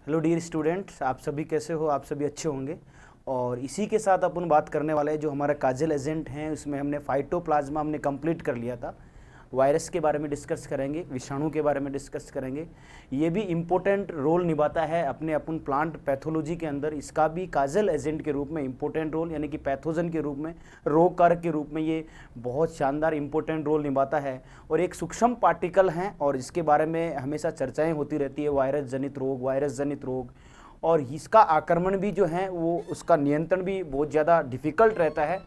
Hello dear students, आप सभी कैसे हो? आप सभी अच्छे होंगे। और इसी के साथ अपन बात करने वाले हैं जो हमारा काजल एजेंट हैं, उसमें हमने फाइटोप्लाज्मा हमने कंप्लीट कर लिया था। वायरस के बारे में डिस्कस करेंगे, विषाणु के बारे में डिस्कस करेंगे। ये भी इम्पोर्टेंट रोल निभाता है अपने अपन प्लांट पैथोलॉजी के अंदर। इसका भी काजल एजेंट के रूप में इम्पोर्टेंट रोल, यानी कि पैथोजन के रूप में, रोग कारक के रूप में ये बहुत शानदार इम्पोर्टेंट रोल निभाता है। और एक सूक्ष्म पार्टिकल हैं और इसके बारे में हमेशा चर्चाएं होती रहती है, वायरस जनित रोग। और इसका आक्रमण भी जो है वो उसका नियंत्रण भी बहुत ज़्यादा डिफ़िकल्ट रहता है।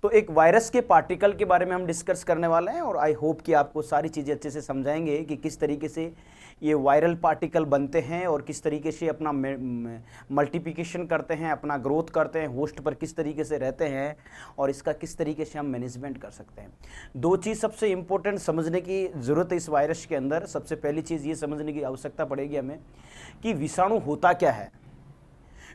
तो एक वायरस के पार्टिकल के बारे में हम डिस्कस करने वाले हैं और आई होप कि आपको सारी चीज़ें अच्छे से समझाएंगे कि किस तरीके से ये वायरल पार्टिकल बनते हैं और किस तरीके से अपना मल्टीप्लिकेशन करते हैं, अपना ग्रोथ करते हैं, होस्ट पर किस तरीके से रहते हैं और इसका किस तरीके से हम मैनेजमेंट कर सकते हैं। दो चीज़ सबसे इम्पोर्टेंट समझने की ज़रूरत है इस वायरस के अंदर। सबसे पहली चीज़ ये समझने की आवश्यकता पड़ेगी हमें कि विषाणु होता क्या है।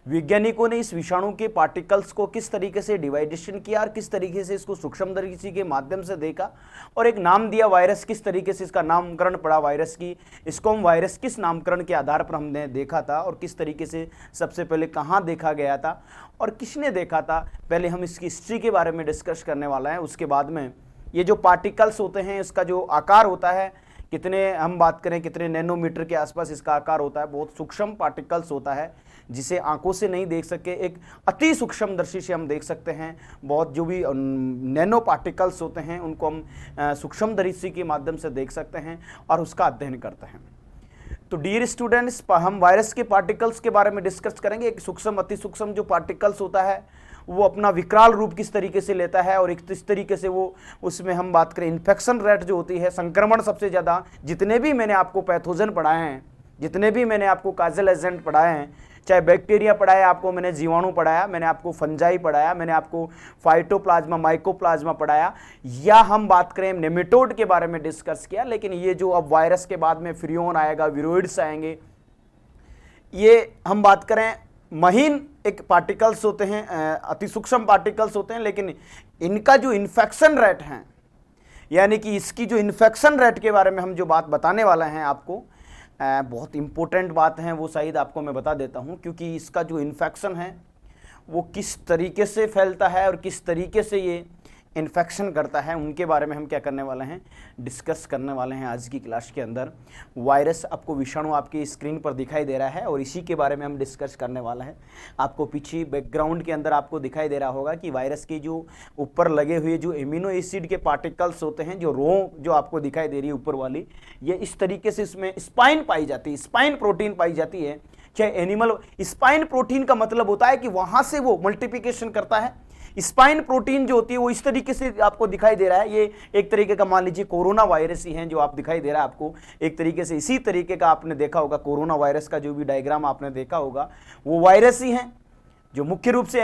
वैज्ञानिकों ने इस विषाणु के पार्टिकल्स को किस तरीके से डिवाइडेशन किया और किस तरीके से इसको सूक्ष्मदर्शी के माध्यम से देखा और एक नाम दिया वायरस। किस तरीके से इसका नामकरण पड़ा वायरस की, इसको हम वायरस किस नामकरण के आधार पर हमने देखा था और किस तरीके से सबसे पहले कहाँ देखा गया था और किसने देखा था। पहले हम इसकी हिस्ट्री के बारे में डिस्कस करने वाला है। उसके बाद में ये जो पार्टिकल्स होते हैं, इसका जो आकार होता है, कितने हम बात करें कितने नैनोमीटर के आसपास इसका आकार होता है, बहुत सूक्ष्म पार्टिकल्स होता है जिसे आंखों से नहीं देख सके, एक अति सूक्ष्म दर्शी से हम देख सकते हैं। बहुत जो भी नैनो पार्टिकल्स होते हैं उनको हम सूक्ष्म दर्शी के माध्यम से देख सकते हैं और उसका अध्ययन करते हैं। तो डियर स्टूडेंट्स, हम वायरस के पार्टिकल्स के बारे में डिस्कस करेंगे। एक सूक्ष्म अति सूक्ष्म जो पार्टिकल्स होता है वो अपना विकराल रूप किस तरीके से लेता है और किस तरीके से वो उसमें हम बात करें इन्फेक्शन रेट जो होती है, संक्रमण सबसे ज़्यादा जितने भी मैंने आपको पैथोजन पढ़ाए हैं, जितने भी मैंने आपको काजल एजेंट पढ़ाए हैं, चाहे बैक्टीरिया पढ़ाया आपको, मैंने जीवाणु पढ़ाया, मैंने आपको फंजाई पढ़ाया, मैंने आपको फाइटोप्लाज्मा माइकोप्लाज्मा पढ़ाया, या हम बात करें नेमेटोड के बारे में डिस्कस किया। लेकिन ये जो अब वायरस के बाद में फ्रियोन आएगा, विरोइड्स आएंगे, ये हम बात करें महीन एक पार्टिकल्स होते हैं, अति सूक्ष्म पार्टिकल्स होते हैं, लेकिन इनका जो इन्फेक्शन रेट है, यानी कि इसकी जो इन्फेक्शन रेट के बारे में हम जो बात बताने वाला हैं आपको, बहुत इंपॉर्टेंट बात है, वो शायद आपको मैं बता देता हूं, क्योंकि इसका जो इन्फेक्शन है वो किस तरीके से फैलता है और किस तरीके से ये इन्फेक्शन करता है, उनके बारे में हम क्या करने वाले हैं, डिस्कस करने वाले हैं आज की क्लास के अंदर। वायरस आपको विषाणु आपकी स्क्रीन पर दिखाई दे रहा है और इसी के बारे में हम डिस्कस करने वाला है। आपको पीछे बैकग्राउंड के अंदर आपको दिखाई दे रहा होगा कि वायरस के जो ऊपर लगे हुए जो एमिनो एसिड के पार्टिकल्स होते हैं, जो रो जो आपको दिखाई दे रही है ऊपर वाली, ये इस तरीके से इसमें स्पाइन पाई जाती है, स्पाइन प्रोटीन पाई जाती है। चाहे एनिमल, स्पाइन प्रोटीन का मतलब होता है कि वहां से वो मल्टीप्लिकेशन करता है। स्पाइन प्रोटीन जो होती है वो इस तरीके से आपको दिखाई दे रहा है। ये एक तरीके का मान लीजिए कोरोना वायरस ही है जो आप दिखाई दे रहा है आपको, एक तरीके से इसी तरीके का आपने देखा होगा। कोरोना वायरस का जो भी डायग्राम आपने देखा होगा वो वायरस ही है जो मुख्य रूप से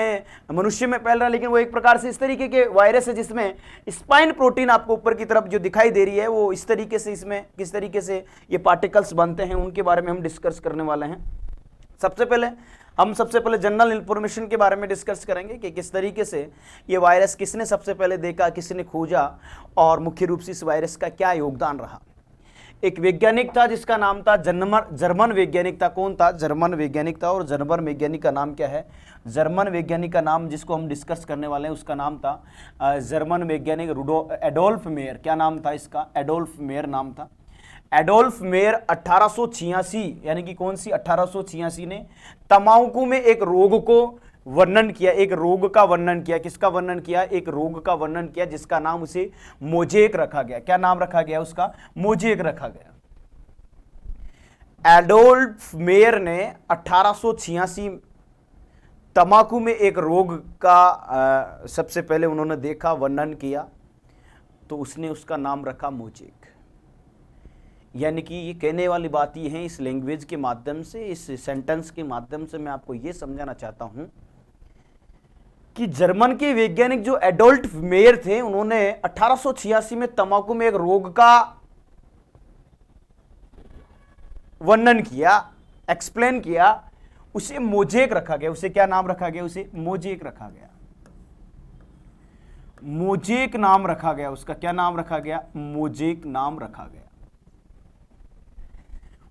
मनुष्य में फैल रहा है, लेकिन वो एक प्रकार से इस तरीके के वायरस है जिसमें स्पाइन प्रोटीन आपको ऊपर की तरफ जो दिखाई दे रही है वो इस तरीके से, इसमें किस तरीके से ये पार्टिकल्स बनते हैं उनके बारे में हम डिस्कस करने वाले हैं। सबसे पहले जनरल इंफॉर्मेशन के बारे में डिस्कस करेंगे कि किस तरीके से ये वायरस किसने सबसे पहले देखा, किसने खोजा और मुख्य रूप से इस वायरस का क्या योगदान रहा। एक वैज्ञानिक था जिसका नाम था जर्मन वैज्ञानिक था। कौन था? जर्मन वैज्ञानिक था। और जर्मन वैज्ञानिक का नाम क्या है? जर्मन वैज्ञानिक का नाम जिसको हम डिस्कस करने वाले हैं उसका नाम था जर्मन वैज्ञानिक एडोल्फ मेयर। क्या नाम था इसका? एडोल्फ मेयर नाम था। एडोल्फ मेयर 1886, यानी कि कौन सी 1886 ने तंबाकू में एक रोग को वर्णन किया, एक रोग का वर्णन किया। किसका वर्णन किया? एक रोग का वर्णन किया जिसका नाम उसे मोजेक रखा गया। क्या नाम रखा गया उसका? मोजेक रखा गया। एडोल्फ मेयर ने 1886 तंबाकू में एक रोग का सबसे पहले उन्होंने देखा, वर्णन किया, तो उसने उसका नाम रखा मोजेक। यानी कि ये कहने वाली बात ये है, इस लैंग्वेज के माध्यम से, इस सेंटेंस के माध्यम से मैं आपको ये समझाना चाहता हूं कि जर्मन के वैज्ञानिक जो एडोल्फ मेयर थे उन्होंने 1886 में तंबाकू में एक रोग का वर्णन किया, एक्सप्लेन किया, उसे मोजेक रखा गया। उसे क्या नाम रखा गया? उसे मोजेक रखा गया। मोजेक नाम रखा गया उसका। क्या नाम रखा गया? मोजेक नाम रखा गया।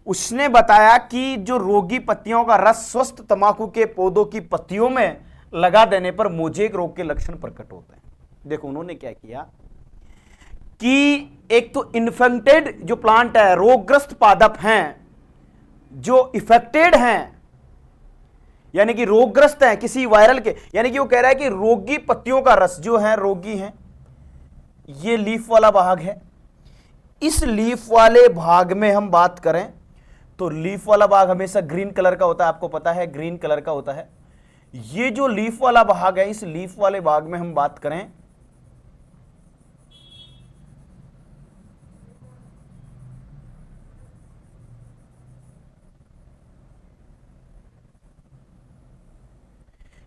उसने बताया कि जो रोगी पत्तियों का रस स्वस्थ तंबाकू के पौधों की पत्तियों में लगा देने पर मोजेक रोग के लक्षण प्रकट होते हैं। देखो उन्होंने क्या किया कि एक तो इन्फेक्टेड जो प्लांट है, रोगग्रस्त पादप हैं जो इफेक्टेड हैं, यानी कि रोगग्रस्त हैं किसी वायरल के, यानी कि वो कह रहा है कि रोगी पत्तियों का रस जो है, रोगी हैं, ये लीफ वाला भाग है। इस लीफ वाले भाग में हम बात करें तो लीफ वाला भाग हमेशा ग्रीन कलर का होता है, आपको पता है ग्रीन कलर का होता है। ये जो लीफ वाला भाग है, इस लीफ वाले भाग में हम बात करें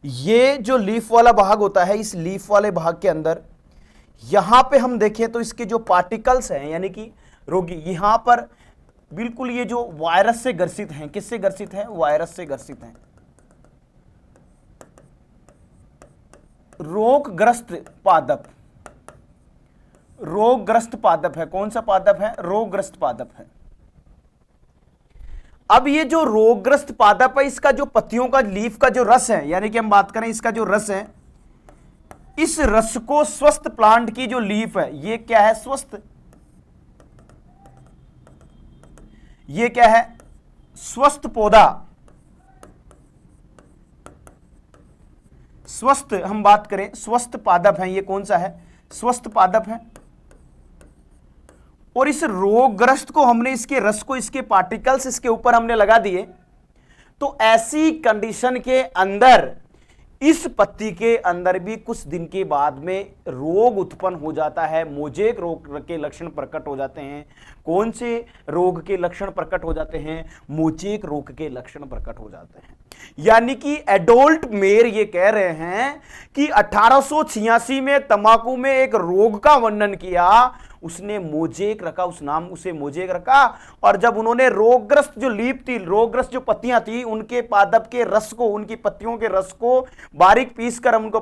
ये जो लीफ वाला भाग होता है, इस लीफ वाले भाग के अंदर यहां पे हम देखें तो इसके जो पार्टिकल्स हैं, यानी कि रोगी यहां पर बिल्कुल ये जो वायरस से ग्रसित हैं, किससे ग्रसित हैं? वायरस से ग्रसित हैं। रोगग्रस्त पादप, रोगग्रस्त पादप है। कौन सा पादप है? रोगग्रस्त पादप है। अब ये जो रोगग्रस्त पादप है, इसका जो पत्तियों का, लीफ का जो रस है, यानी कि हम बात करें इसका जो रस है, इस रस को स्वस्थ प्लांट की जो लीफ है, ये क्या है? स्वस्थ, ये क्या है? स्वस्थ पौधा, स्वस्थ हम बात करें, स्वस्थ पादप है। ये कौन सा है? स्वस्थ पादप है। और इस रोगग्रस्त को हमने, इसके रस को, इसके पार्टिकल्स इसके ऊपर हमने लगा दिए, तो ऐसी कंडीशन के अंदर इस पत्ती के अंदर भी कुछ दिन के बाद में रोग उत्पन्न हो जाता है, मोजेक रोग के लक्षण प्रकट हो जाते हैं। कौन से रोग के लक्षण प्रकट हो जाते हैं? मोजेक रोग के लक्षण प्रकट हो जाते हैं। यानी कि एडोल्ट मेयर ये कह रहे हैं कि 1886 में तंबाकू में एक रोग का वर्णन किया, उसने मोजेक रखा, उस नाम उसे मोजेक रखा। और जब उन्होंने रोगग्रस्त जो लीफ थी, रोगग्रस्त जो पत्तियां थी, उनके पादप के रस को, उनकी पत्तियों के रस को बारीक पीस कर उनको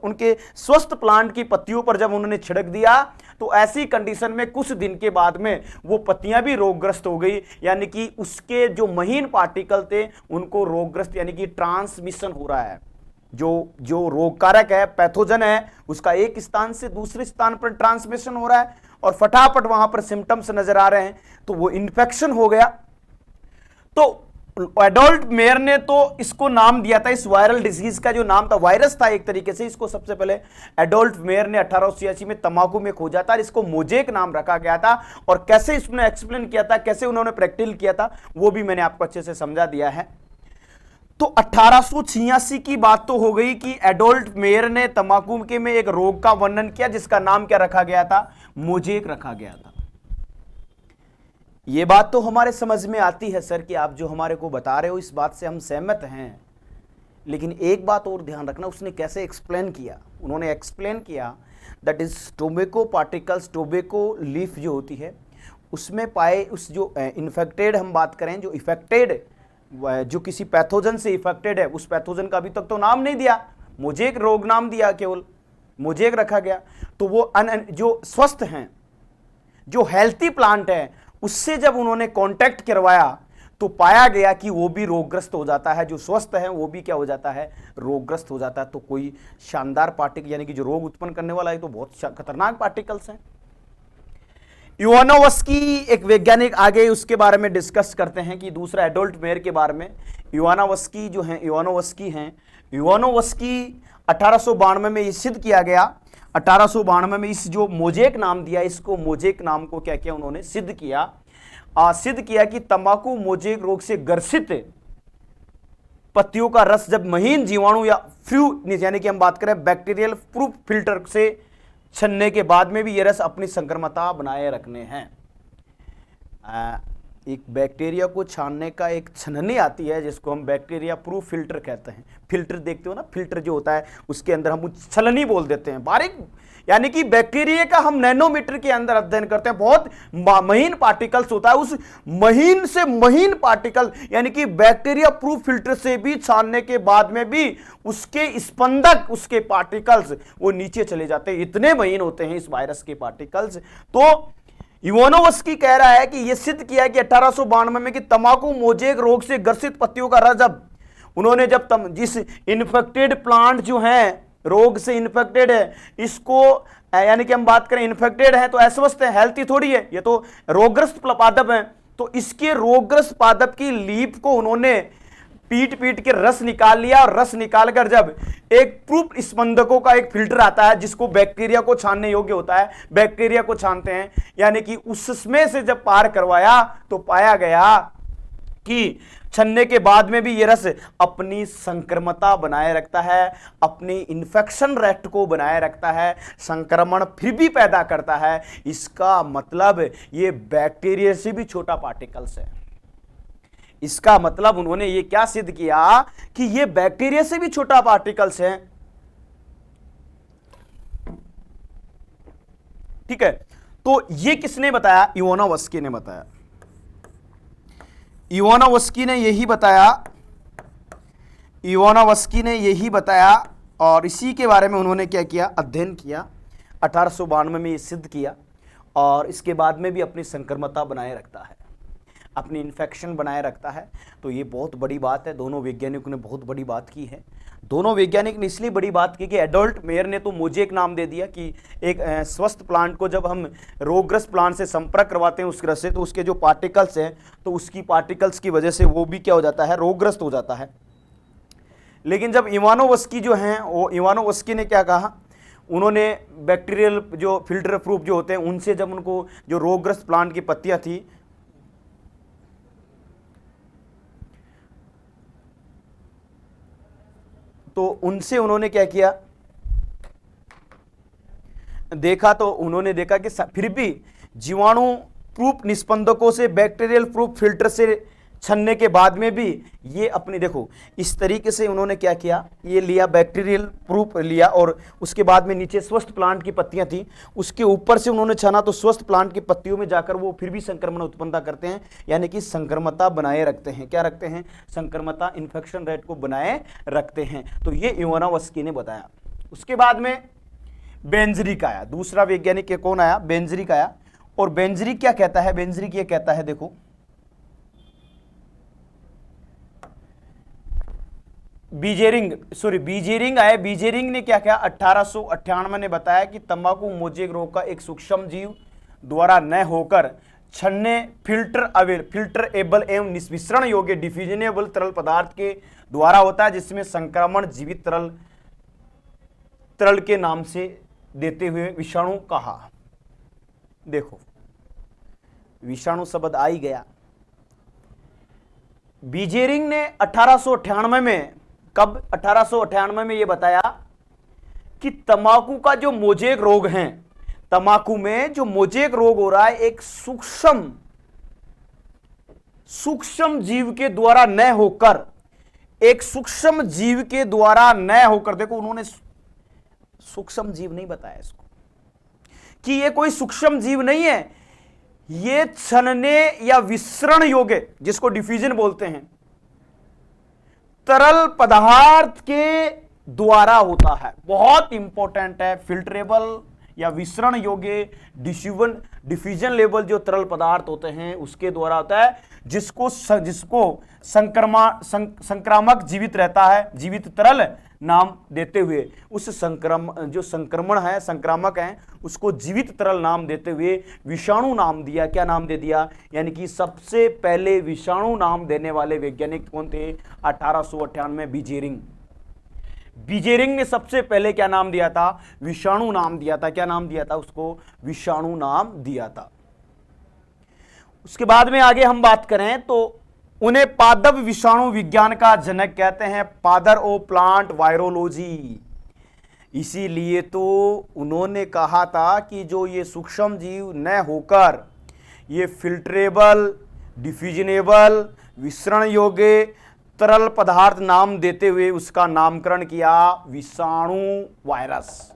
उनके स्वस्थ प्लांट की पत्तियों पर जब उन्होंने छिड़क दिया, तो ऐसी कंडीशन में कुछ दिन के बाद में वो पत्तियां भी रोगग्रस्त हो गई, यानी कि उसके जो महीन पार्टिकल थे उनको रोगग्रस्त, यानी कि ट्रांसमिशन हो रहा है। जो रोग कारक है, पैथोजन है, उसका एक स्थान से दूसरे स्थान पर ट्रांसमिशन हो रहा है और फटाफट वहां पर सिम्टम्स नजर आ रहे हैं, तो वो इन्फेक्शन हो गया। तो एडोल्ट मेयर ने तो इसको नाम दिया था, इस वायरल डिजीज का जो नाम था, वायरस था एक तरीके से, इसको सबसे पहले एडोल्ट मेयर ने 1886 में तंबाकू में खोजा था, इसको मोजेक नाम रखा गया था। और कैसे इसने एक्सप्लेन किया था, कैसे उन्होंने प्रैक्टिकल किया था, वो भी मैंने आपको अच्छे से समझा दिया है। तो 1886 की बात तो हो गई कि एडोल्ट मेयर ने तंबाकू के में एक रोग का वर्णन किया, जिसका नाम क्या रखा गया था? मोजेक रखा गया था। यह बात तो हमारे समझ में आती है सर कि आप जो हमारे को बता रहे हो इस बात से हम सहमत हैं, लेकिन एक बात और ध्यान रखना, उसने कैसे एक्सप्लेन किया? उन्होंने एक्सप्लेन किया that is tobacco particles, tobacco leaf जो होती है उसमें पाए, उस जो इन्फेक्टेड हम बात करें, जो इफेक्टेड, जो किसी पैथोजन से इफेक्टेड है, उस पैथोजन का अभी तक तो नाम नहीं दिया, मोजेक रोग नाम दिया, केवल मोजेक रखा गया। तो वो जो स्वस्थ हैं, जो हेल्थी प्लांट है, उससे जब उन्होंने कांटेक्ट करवाया तो पाया गया कि वो भी रोगग्रस्त हो जाता है, जो स्वस्थ है वो भी क्या हो जाता है? रोगग्रस्त हो जाता है। तो कोई शानदार पार्टिकल, यानी कि जो रोग उत्पन्न करने वाला है, तो बहुत खतरनाक पार्टिकल्स हैं। इवानोवस्की एक वैज्ञानिक, आगे उसके बारे में डिस्कस करते हैं कि दूसरा एडोल्ट मेयर के बारे में। इवानोवस्की जो हैं, इवानोवस्की 1892 में ये सिद्ध किया गया। 1892 में इस जो मोजेक नाम दिया, इसको मोजेक नाम को क्या किया उन्होंने? सिद्ध किया कि तंबाकू मोजेक रोग से ग्रसित पत्तियों का रस जब महीन जीवाणु या फ्लू, यानी कि हम बात करें बैक्टीरियल प्रूफ फिल्टर से छनने के बाद में भी ये रस अपनी संक्रमता बनाए रखने हैं। एक बैक्टीरिया को छानने का एक छननी आती है, जिसको हम बैक्टीरिया प्रूफ फिल्टर कहते हैं। फिल्टर देखते हो ना, फिल्टर जो होता है उसके अंदर हम छलनी बोल देते हैं, बारीक, यानी कि बैक्टीरिया का हम नैनोमीटर के अंदर अध्ययन करते हैं, बहुत महीन पार्टिकल्स होता है। उस महीन से महीन पार्टिकल, यानी कि बैक्टीरिया प्रूफ फिल्टर से भी छानने के बाद में भी उसके स्पंदक, उसके पार्टिकल्स वो नीचे चले जाते हैं, इतने महीन होते हैं इस वायरस के पार्टिकल्स। तो इवानोव्स्की कह रहा है कि यह सिद्ध किया है कि 1892 में कि तंबाकू मोजेक रोग से ग्रसित पत्तियों का रस, जब उन्होंने जिस इन्फेक्टेड प्लांट जो है रोग से इन्फेक्टेड है, इसको यानी कि हम बात करें इन्फेक्टेड है तो अस्वस्थ है, हेल्थी थोड़ी है, ये तो रोगग्रस्त पादप है, तो इसके रोगग्रस्त पादप की लीफ को उन्होंने पीट पीट के रस निकाल लिया, और रस निकालकर जब एक प्रूफ स्पंदकों का एक फिल्टर आता है जिसको बैक्टीरिया को छानने योग्य होता है, बैक्टीरिया को छानते हैं, यानी कि उसमें से जब पार करवाया तो पाया गया कि छन्ने के बाद में भी ये रस अपनी संक्रमता बनाए रखता है, अपनी इन्फेक्शन रेट को बनाए रखता है, संक्रमण फिर भी पैदा करता है। इसका मतलब ये बैक्टीरिया से भी छोटा पार्टिकल्स है। इसका मतलब उन्होंने ये क्या सिद्ध किया कि ये बैक्टीरिया से भी छोटा पार्टिकल्स है। ठीक है, तो ये किसने बताया? इवानोव्स्की ने बताया। इवानोव्स्की ने यही बताया और इसी के बारे में उन्होंने क्या किया? अध्ययन किया। 1892 में ये सिद्ध किया और इसके बाद में भी अपनी संक्रमता बनाए रखता है, अपनी इन्फेक्शन बनाए रखता है। तो ये बहुत बड़ी बात है। दोनों वैज्ञानिकों ने बहुत बड़ी बात की है। दोनों वैज्ञानिक ने इसलिए बड़ी बात की कि एडल्ट मेयर ने तो मोजेक नाम दे दिया कि एक स्वस्थ प्लांट को जब हम रोगग्रस्त प्लांट से संपर्क करवाते हैं उस रस से, तो उसके जो पार्टिकल्स हैं तो उसकी पार्टिकल्स की वजह से वो भी क्या हो जाता है? रोगग्रस्त हो जाता है। लेकिन जब इवानोव्स्की जो हैं, वो इवानोव्स्की ने क्या कहा? उन्होंने बैक्टीरियल जो फिल्टर प्रूफ जो होते हैं उनसे जब उनको जो रोगग्रस्त प्लांट की पत्तियां थी तो उनसे उन्होंने क्या किया? देखा तो उन्होंने देखा कि फिर भी जीवाणु प्रूफ निस्पंदकों से बैक्टीरियल प्रूफ फिल्टर से छन्ने के बाद में भी ये अपनी, देखो इस तरीके से उन्होंने क्या किया? ये लिया बैक्टीरियल प्रूफ लिया और उसके बाद में नीचे स्वस्थ प्लांट की पत्तियां थी, उसके ऊपर से उन्होंने छाना तो स्वस्थ प्लांट की पत्तियों में जाकर वो फिर भी संक्रमण उत्पन्न करते हैं, यानी कि संक्रमता बनाए रखते हैं। क्या रखते हैं? संक्रमता, इन्फेक्शन रेट को बनाए रखते हैं। तो ये इवानोव्स्की ने बताया। उसके बाद में बेंजरिक आया, दूसरा वैज्ञानिक कौन आया? बेंजरिक आया। और बेंजरिक क्या कहता है? बेंजरिक ये कहता है, देखो बीजेरिंग आए। बीजेरिंग ने क्या किया? 1898 ने बताया कि तंबाकू मोजेक रोग का एक सूक्ष्म जीव द्वारा न होकर छन्ने फिल्टर एबल एवं निस्विसरण योग्य डिफ्यूजनेबल तरल पदार्थ के द्वारा होता है, जिसमें संक्रमण जीवित तरल के नाम से देते हुए विषाणु कहा। देखो विषाणु शब्द आ ही गया। बीजेरिंग ने 1898 में, कब? 1898 में यह बताया कि तंबाकू का जो मोजेक रोग है, तंबाकू में जो मोजेक रोग हो रहा है एक सूक्ष्म जीव के द्वारा न होकर, एक सूक्ष्म जीव के द्वारा न होकर, देखो उन्होंने सूक्ष्म जीव नहीं बताया इसको कि ये कोई सूक्ष्म जीव नहीं है, ये छनने या विसरण योग्य, जिसको डिफ्यूजन बोलते हैं, तरल पदार्थ के द्वारा होता है। बहुत इंपॉर्टेंट है। फिल्ट्रेबल या विसरण योग्य डिफ्यूजन लेवल जो तरल पदार्थ होते हैं उसके द्वारा होता है, जिसको संक्रामक जीवित रहता है, जीवित तरल नाम देते हुए उस जो संक्रमण है, संक्रामक है, उसको जीवित तरल नाम देते हुए विषाणु नाम दिया। क्या नाम दे दिया? यानी कि सबसे पहले विषाणु नाम देने वाले वैज्ञानिक कौन थे? 1898 बीजेरिंग ने सबसे पहले क्या नाम दिया था? विषाणु नाम दिया था। क्या नाम दिया था उसको? विषाणु नाम दिया था। उसके बाद में आगे हम बात करें तो उन्हें पादप विषाणु विज्ञान का जनक कहते हैं, फादर ऑफ प्लांट वायरोलॉजी। इसीलिए तो उन्होंने कहा था कि जो ये सूक्ष्म जीव न होकर ये फिल्ट्रेबल, डिफ्यूजनेबल, विसरण योग्य तरल पदार्थ नाम देते हुए उसका नामकरण किया विषाणु वायरस।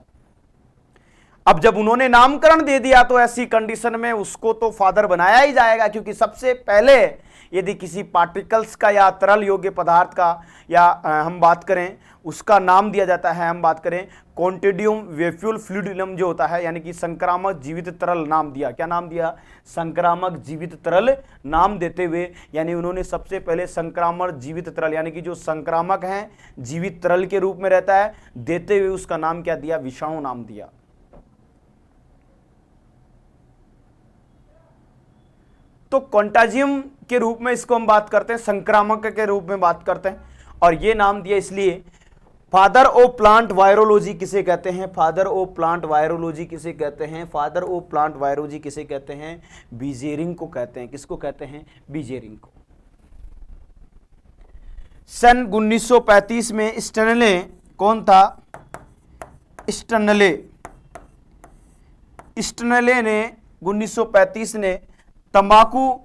अब जब उन्होंने नामकरण दे दिया तो ऐसी कंडीशन में उसको तो फादर बनाया ही जाएगा, क्योंकि सबसे पहले यदि किसी पार्टिकल्स का या तरल योग्य पदार्थ का या हम बात करें उसका नाम दिया जाता है, हम बात करें कॉन्टेडियम वेफ्यूल फ्लूइडिनम जो होता है, यानी कि संक्रामक जीवित तरल नाम दिया। क्या नाम दिया? संक्रामक जीवित तरल नाम देते हुए, यानी उन्होंने सबसे पहले संक्रामक जीवित तरल, यानी कि जो संक्रामक है जीवित तरल के रूप में रहता है, देते हुए उसका नाम क्या दिया? विषाणु नाम दिया। तो कॉन्टाजियम के रूप में इसको हम बात करते हैं, संक्रामक के रूप में बात करते हैं, और ये नाम दिया इसलिए। फादर ऑफ प्लांट वायरोलॉजी किसे कहते हैं? फादर ऑफ प्लांट वायरोलॉजी किसे कहते हैं? फादर ऑफ प्लांट वायरोलॉजी किसे कहते हैं? बीजेरिंग को कहते हैं। किसको कहते हैं? बीजेरिंग को। सन 1935 में स्टनले, कौन था? स्टनले ने 1935 ने तंबाकू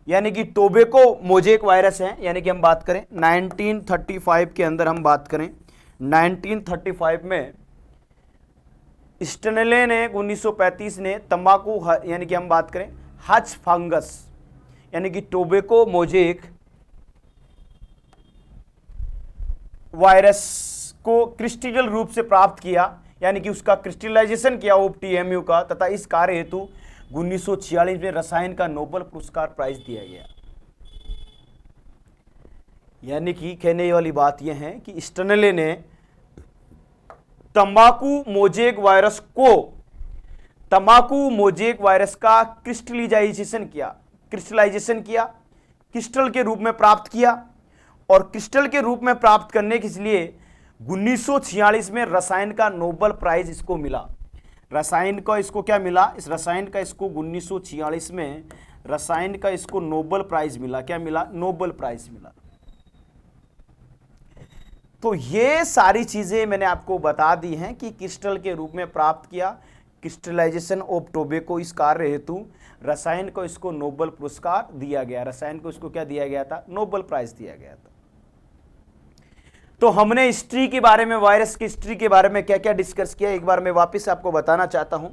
यानी कि टोबैको मोजेक वायरस है, यानी कि हम बात करें 1935 के अंदर, हम बात करें 1935 में स्टनले ने 1935 ने तंबाकू यानी कि हम बात करें हच फंगस यानी कि टोबैको मोजेक वायरस को क्रिस्टल रूप से प्राप्त किया, यानी कि उसका क्रिस्टलाइजेशन किया OPTMU का, तथा इस कार्य हेतु 1946 में रसायन का नोबेल पुरस्कार प्राइज दिया गया। यानी कि कहने वाली बात यह है कि स्टनले ने तंबाकू मोजेक वायरस का क्रिस्टलाइजेशन किया, क्रिस्टल के रूप में प्राप्त किया, और क्रिस्टल के रूप में प्राप्त करने के लिए 1946 में रसायन का नोबेल प्राइज इसको मिला। रसायन का इसको क्या मिला? इस रसायन का इसको 1946 में रसायन का इसको नोबेल प्राइज मिला। क्या मिला? नोबेल प्राइज मिला। तो ये सारी चीजें मैंने आपको बता दी हैं कि क्रिस्टल के रूप में प्राप्त किया, क्रिस्टलाइजेशन ऑफ टोबैको, इस कार्य हेतु रसायन को इसको नोबेल पुरस्कार दिया गया। रसायन को इसको क्या दिया गया था? नोबेल प्राइज दिया गया था। तो हमने हिस्ट्री के बारे में, वायरस की हिस्ट्री के बारे में क्या क्या डिस्कस किया, एक बार मैं वापस आपको बताना चाहता हूं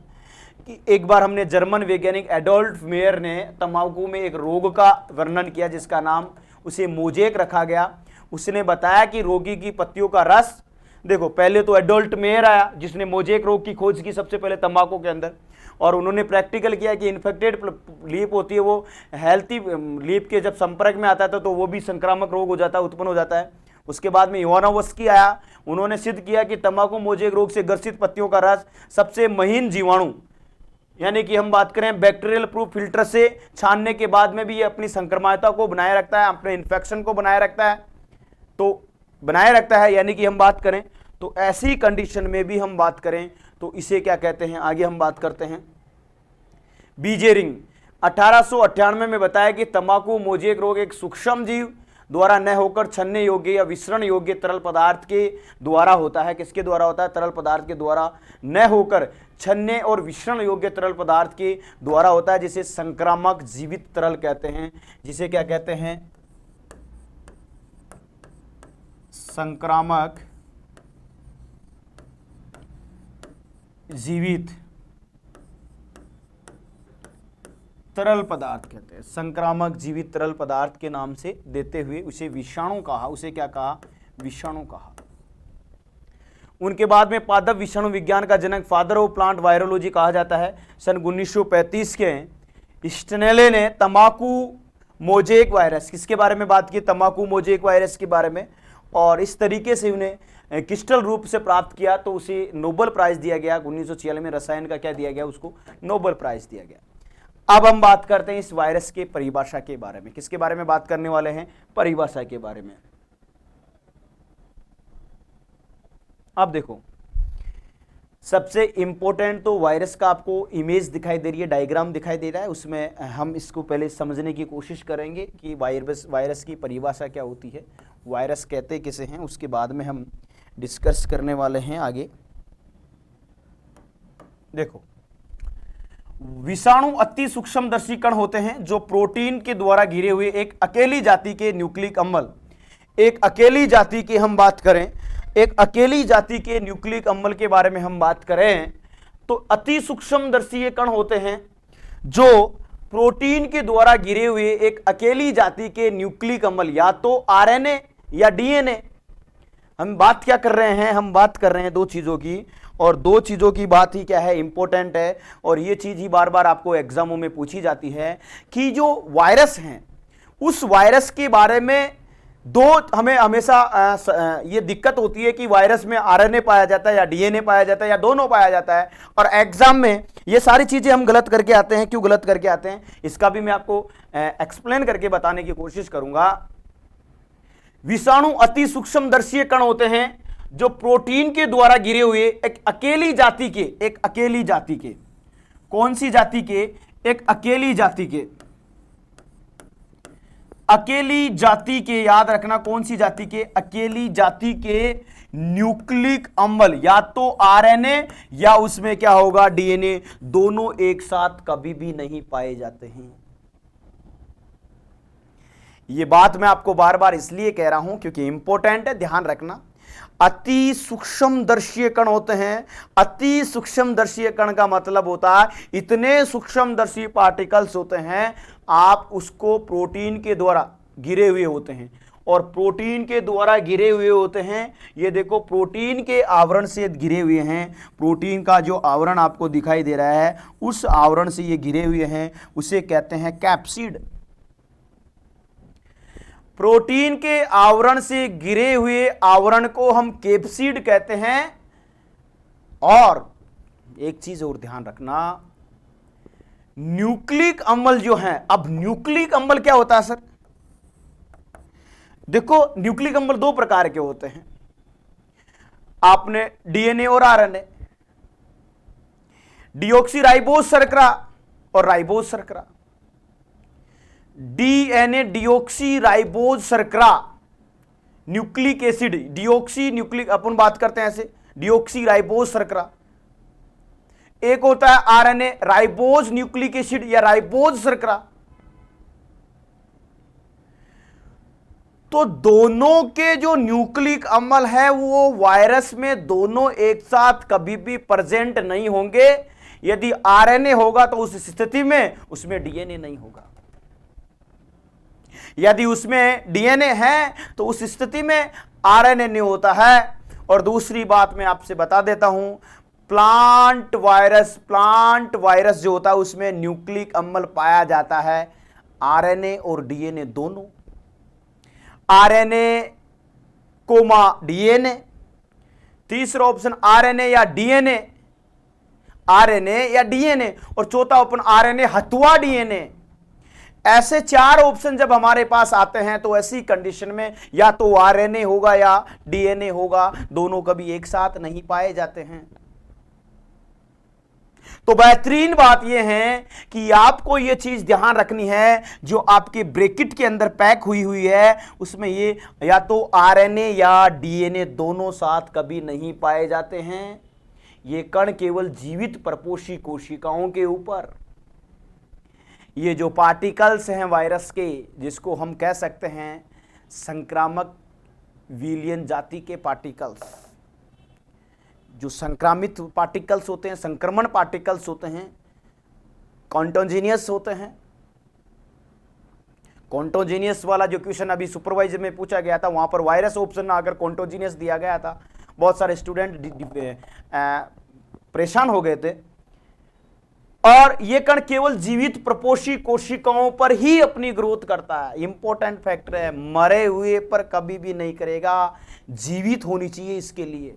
कि एक बार हमने जर्मन वैज्ञानिक एडोल्फ मेयर ने तंबाकू में एक रोग का वर्णन किया जिसका नाम उसे मोजेक रखा गया। उसने बताया कि रोगी की पत्तियों का रस, देखो पहले तो एडोल्फ मेयर आया जिसने मोजेक रोग की खोज की सबसे पहले तंबाकू के अंदर, और उन्होंने प्रैक्टिकल किया कि इन्फेक्टेड लीफ होती है, वो हेल्थी लीफ के जब संपर्क में आता था तो वो भी संक्रामक रोग हो जाता है, उत्पन्न हो जाता है। उसके बाद में इवानोव्स्की आया, उन्होंने सिद्ध किया कि तंबाकू मोजेक रोग से ग्रसित पत्तियों का रस सबसे महीन जीवाणु, यानी कि हम बात करें बैक्टीरियल प्रूफ फिल्टर से छानने के बाद में भी ये अपनी संक्रमणता को बनाए रखता है, अपने इन्फेक्शन को बनाए रखता है, यानी कि हम बात करें तो ऐसी कंडीशन में भी हम बात करें तो इसे क्या कहते हैं? आगे हम बात करते हैं बीजेरिंग। 1898 में बताया कि तंबाकू मोजेक रोग एक सूक्ष्म जीव द्वारा न होकर छन्ने योग्य या विसरण योग्य तरल पदार्थ के द्वारा होता है। किसके द्वारा होता है? तरल पदार्थ के द्वारा, न होकर छन्ने और विसरण योग्य तरल पदार्थ के द्वारा होता है, जिसे संक्रामक जीवित तरल कहते हैं। जिसे क्या कहते हैं? संक्रामक जीवित तरल पदार्थ कहते हैं। संक्रामक जीवित तरल पदार्थ के नाम से देते हुए उसे विषाणु कहा। उसे क्या कहा? विषाणु कहा। उनके बाद में पादप विषाणु विज्ञान का जनक, फादर ऑफ प्लांट वायरोलॉजी कहा जाता है। सन 1935 के स्टनले ने तंबाकू मोजेक वायरस, किसके बारे में बात की? तंबाकू मोजेक वायरस के बारे में, और इस तरीके से उन्हें क्रिस्टल रूप से प्राप्त किया तो उसे नोबेल प्राइज दिया गया। 1946 में रसायन का क्या दिया गया? उसको नोबेल प्राइज दिया गया। अब हम बात करते हैं इस वायरस के परिभाषा के बारे में। किसके बारे में बात करने वाले हैं? परिभाषा के बारे में। अब देखो, सबसे इंपॉर्टेंट तो वायरस का आपको इमेज दिखाई दे रही है, डायग्राम दिखाई दे रहा है, उसमें हम इसको पहले समझने की कोशिश करेंगे कि वायरस की परिभाषा क्या होती है, वायरस कहते किसे हैं, उसके बाद में हम डिस्कस करने वाले हैं आगे। देखो, विषाणु अति सूक्ष्मदर्शी कण होते हैं जो प्रोटीन के द्वारा घिरे हुए एक अकेली जाति के न्यूक्लिक अम्ल, एक अकेली जाति की हम बात करें, एक अकेली जाति के न्यूक्लिक अम्ल के बारे में हम बात करें तो अति सूक्ष्मदर्शी ये कण होते हैं जो प्रोटीन के द्वारा घिरे हुए एक अकेली जाति के न्यूक्लिक अम्ल, या तो आरएनए या डीएनए, हम बात क्या कर रहे हैं, हम बात कर रहे हैं दो चीज़ों की, और दो चीज़ों की बात ही क्या है, इंपॉर्टेंट है, और ये चीज़ ही बार बार आपको एग्जामों में पूछी जाती है कि जो वायरस हैं उस वायरस के बारे में दो हमें हमेशा ये दिक्कत होती है कि वायरस में आरएनए पाया जाता है या डीएनए पाया जाता है या दोनों पाया जाता है, और एग्जाम में ये सारी चीजें हम गलत करके आते हैं। क्यों गलत करके आते हैं इसका भी मैं आपको एक्सप्लेन करके बताने की कोशिश करूंगा। विषाणु अति सूक्ष्मदर्शीय कण होते हैं जो प्रोटीन के द्वारा गिरे हुए एक अकेली जाति के, कौन सी जाति के, एक अकेली जाति के, याद रखना कौन सी जाति के, अकेली जाति के न्यूक्लिक अम्ल, या तो आरएनए या उसमें क्या होगा डीएनए, दोनों एक साथ कभी भी नहीं पाए जाते हैं। ये बात मैं आपको बार बार इसलिए कह रहा हूं क्योंकि इंपॉर्टेंट है, ध्यान रखना। अति सूक्ष्मदर्शीय कण होते हैं। अति सूक्ष्मदर्शीय कण का मतलब होता है इतने सूक्ष्मदर्शी पार्टिकल्स होते हैं, आप उसको प्रोटीन के द्वारा गिरे हुए होते हैं, और प्रोटीन के द्वारा गिरे हुए होते हैं। ये देखो प्रोटीन के आवरण से गिरे हुए हैं, प्रोटीन का जो आवरण आपको दिखाई दे रहा है उस आवरण से ये गिरे हुए हैं, उसे कहते हैं कैप्सिड। प्रोटीन के आवरण से गिरे हुए आवरण को हम कैप्सिड कहते हैं। और एक चीज और ध्यान रखना, न्यूक्लिक अम्ल जो है, अब न्यूक्लिक अम्ल क्या होता है सर, देखो न्यूक्लिक अम्ल दो प्रकार के होते हैं, आपने डीएनए और आरएनए, डिऑक्सीराइबोज शर्करा और राइबोज शर्करा। डीएनए डिऑक्सीराइबोज शर्करा, न्यूक्लिक एसिड, डिऑक्सी न्यूक्लिक, अपन बात करते हैं ऐसे, डिऑक्सीराइबोज शर्करा। एक होता है आरएनए राइबोज न्यूक्लिक एसिड या राइबोज शर्करा। तो दोनों के जो न्यूक्लिक अम्ल है वो वायरस में दोनों एक साथ कभी भी प्रेजेंट नहीं होंगे। यदि आरएनए होगा तो उस स्थिति में उसमें डीएनए नहीं होगा, यदि उसमें डीएनए है तो उस स्थिति में आरएनए नहीं होता है। और दूसरी बात मैं आपसे बता देता हूं, प्लांट वायरस जो होता है उसमें न्यूक्लिक अम्ल पाया जाता है, आरएनए और डीएनए दोनों, आरएनए कोमा डीएनए। तीसरा ऑप्शन आरएनए या डीएनए, आरएनए या डीएनए, और चौथा ऑप्शन आरएनए अथवा डीएनए। ऐसे चार ऑप्शन जब हमारे पास आते हैं तो ऐसी कंडीशन में या तो आरएनए होगा या डीएनए होगा, दोनों कभी एक साथ नहीं पाए जाते हैं। तो बेहतरीन बात यह है कि आपको यह चीज ध्यान रखनी है, जो आपके ब्रैकेट के अंदर पैक हुई है उसमें ये या तो आरएनए या डीएनए दोनों साथ कभी नहीं पाए जाते हैं। ये कण केवल जीवित परपोषी कोशिकाओं के ऊपर, ये जो पार्टिकल्स हैं वायरस के, जिसको हम कह सकते हैं संक्रामक विलियन जाति के पार्टिकल्स, जो संक्रामित पार्टिकल्स होते हैं, संक्रमण पार्टिकल्स होते हैं, कॉन्टोजेनियस होते हैं। कॉन्टोजेनियस वाला जो क्वेश्चन अभी सुपरवाइजर में पूछा गया था, वहां पर वायरस ऑप्शन ना अगर कॉन्टोजेनियस दिया गया था, बहुत सारे स्टूडेंट परेशान हो गए थे। और यह कण केवल जीवित प्रपोषी कोशिकाओं पर ही अपनी ग्रोथ करता है। इंपॉर्टेंट फैक्टर है, मरे हुए पर कभी भी नहीं करेगा, जीवित होनी चाहिए इसके लिए।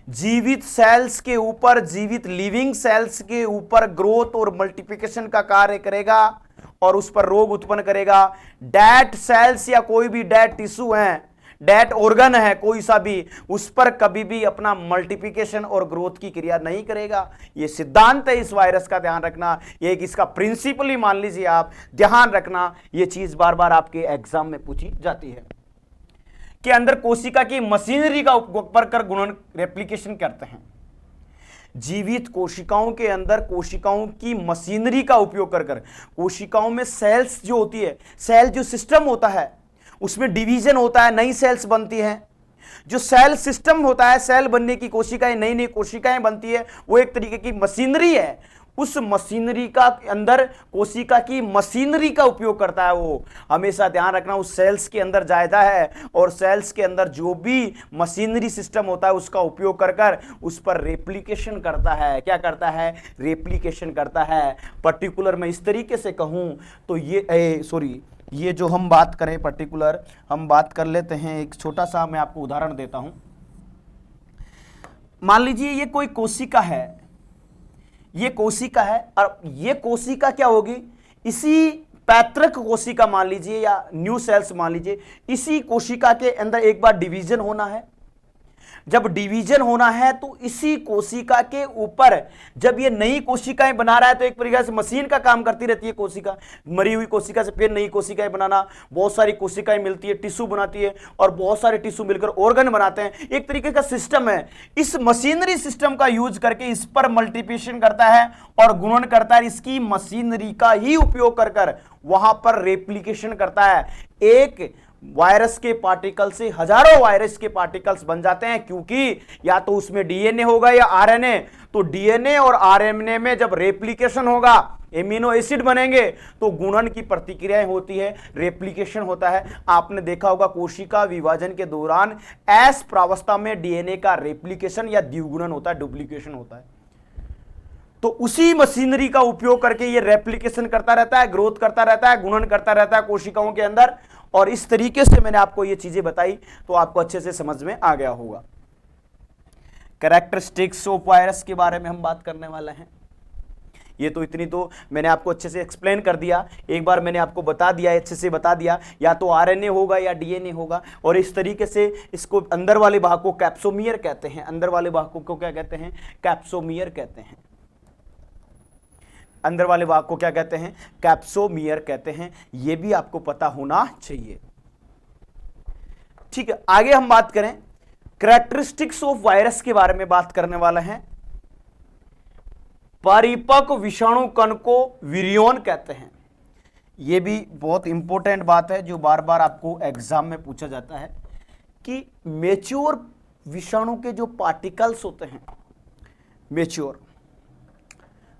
जीवित सेल्स के ऊपर, जीवित लिविंग सेल्स के ऊपर ग्रोथ और मल्टीप्लिकेशन का कार्य करेगा और उस पर रोग उत्पन्न करेगा। डेड सेल्स या कोई भी डेड टिश्यू है, डेड ऑर्गन है कोई सा भी, उस पर कभी भी अपना मल्टीप्लिकेशन और ग्रोथ की क्रिया नहीं करेगा। यह सिद्धांत है इस वायरस का, ध्यान रखना। ये एक इसका प्रिंसिपल ही मान लीजिए आप, ध्यान रखना। यह चीज बार बार आपके एग्जाम में पूछी जाती है के अंदर कोशिका की मशीनरी का उपयोग कर गुणन रेप्लिकेशन करते हैं। जीवित कोशिकाओं के अंदर कोशिकाओं की मशीनरी का उपयोग कर कोशिकाओं में सेल्स जो होती है, सेल जो सिस्टम होता है उसमें डिवीजन होता है, नई सेल्स बनती हैं। जो सेल सिस्टम होता है, सेल बनने की कोशिकाएं, नई नई कोशिकाएं बनती है, वो एक तरीके की मशीनरी है। उस मशीनरी का अंदर कोशिका की मशीनरी का उपयोग करता है। वो हमेशा ध्यान रखना, उस सेल्स के अंदर जाता है और सेल्स के अंदर जो भी मशीनरी सिस्टम होता है उसका उपयोग कर कर उस पर रेप्लिकेशन करता है। क्या करता है? रेप्लिकेशन करता है। पर्टिकुलर मैं इस तरीके से कहूं तो ये जो हम बात करें पर्टिकुलर, हम बात कर लेते हैं। एक छोटा सा मैं आपको उदाहरण देता हूं। मान लीजिए ये कोई कोशिका है, ये कोशिका है और ये कोशिका क्या होगी? इसी पैतृक कोशिका मान लीजिए या न्यू सेल्स मान लीजिए, इसी कोशिका के अंदर एक बार डिवीजन होना है। जब डिवीजन होना है तो इसी कोशिका के ऊपर जब ये नई कोशिकाएं बना रहा है तो एक प्रकार से मशीन का काम करती रहती है कोशिका। मरी हुई कोशिका से फिर नई कोशिकाएं बनाना, बहुत सारी कोशिकाएं मिलती है, टिश्यू बनाती है और बहुत सारे टिश्यू मिलकर ऑर्गन बनाते हैं। एक तरीके का सिस्टम है। इस मशीनरी सिस्टम का यूज करके इस पर मल्टीप्लिकेशन करता है और गुणन करता है। इसकी मशीनरी का ही उपयोग कर कर वहां पर रेप्लिकेशन करता है। एक वायरस के पार्टिकल से हजारों वायरस के पार्टिकल्स बन जाते हैं, क्योंकि या तो उसमें डीएनए होगा या आरएनए। तो डीएनए और आरएनए में जब रेप्लिकेशन होगा, एमिनो एसिड बनेंगे तो गुणन की प्रतिक्रियाएं होती है, रेप्लिकेशन होता है। आपने देखा होगा कोशिका विभाजन के दौरान एस प्रावस्था में डीएनए का रेप्लिकेशन या द्विगुणन होता है, डुप्लीकेशन होता है। तो उसी मशीनरी का उपयोग करके ये रेप्लिकेशन करता रहता है, ग्रोथ करता रहता है, गुणन करता रहता है कोशिकाओं के अंदर। और इस तरीके से मैंने आपको ये चीजें बताई तो आपको अच्छे से समझ में आ गया होगा। कैरेक्टरिस्टिक्स ऑफ वायरस के बारे में हम बात करने वाले हैं। ये तो इतनी तो मैंने आपको अच्छे से एक्सप्लेन कर दिया। एक बार मैंने आपको बता दिया, अच्छे से बता दिया, या तो आरएनए होगा या डीएनए होगा। और इस तरीके से इसको अंदर वाले भाग को कैप्सोमियर कहते हैं। अंदर वाले भाग को क्या कहते हैं? कैप्सोमियर कहते हैं। अंदर वाले भाग को क्या कहते हैं? कैप्सोमियर कहते हैं। यह भी आपको पता होना चाहिए। ठीक है, आगे हम बात करें कैरेक्टरिस्टिक्स ऑफ वायरस के बारे में बात करने वाला है। परिपक्व विषाणु कण को विरियन कहते हैं। यह भी बहुत इंपॉर्टेंट बात है जो बार बार आपको एग्जाम में पूछा जाता है कि मैच्योर विषाणु के जो पार्टिकल्स होते हैं, मैच्योर,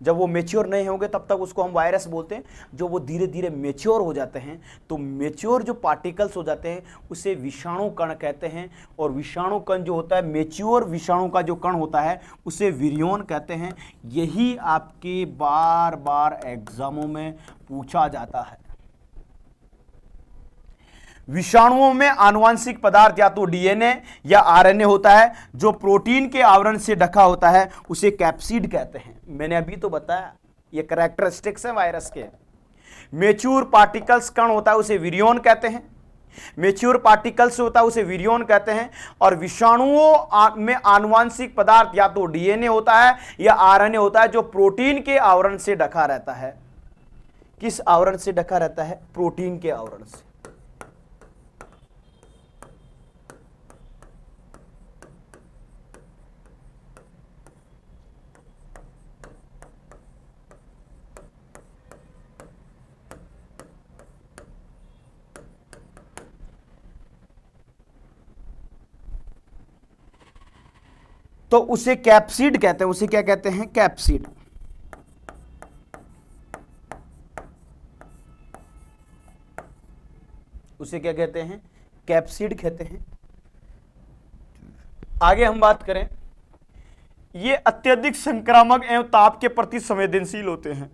जब वो मैच्योर नहीं होंगे तब तक उसको हम वायरस बोलते हैं। जो वो धीरे धीरे मैच्योर हो जाते हैं तो मैच्योर जो पार्टिकल्स हो जाते हैं उसे विषाणु कण कहते हैं। और विषाणु कण जो होता है, मैच्योर विषाणु का जो कण होता है उसे विरियन कहते हैं। यही आपके बार बार एग्जामों में पूछा जाता है। विषाणुओं में आनुवंशिक पदार्थ या तो डीएनए या आरएनए होता है जो प्रोटीन के आवरण से ढका होता है, उसे कैप्सिड कहते हैं। मैंने अभी तो बताया, ये कैरेक्टरिस्टिक्स है वायरस के। मैच्योर पार्टिकल्स कण होता है उसे विरियन कहते हैं। मैच्योर पार्टिकल्स होता है उसे विरियन कहते हैं। और विषाणुओं में आनुवंशिक पदार्थ या तो डीएनए होता है या आरएनए होता है जो प्रोटीन के आवरण से ढका रहता है। किस आवरण से ढका रहता है? प्रोटीन के आवरण से। तो उसे कैप्सिड कहते हैं। उसे क्या कहते हैं? कैप्सिड। उसे क्या कहते हैं? कैप्सिड कहते हैं। आगे हम बात करें, ये अत्यधिक संक्रामक एवं ताप के प्रति संवेदनशील होते हैं।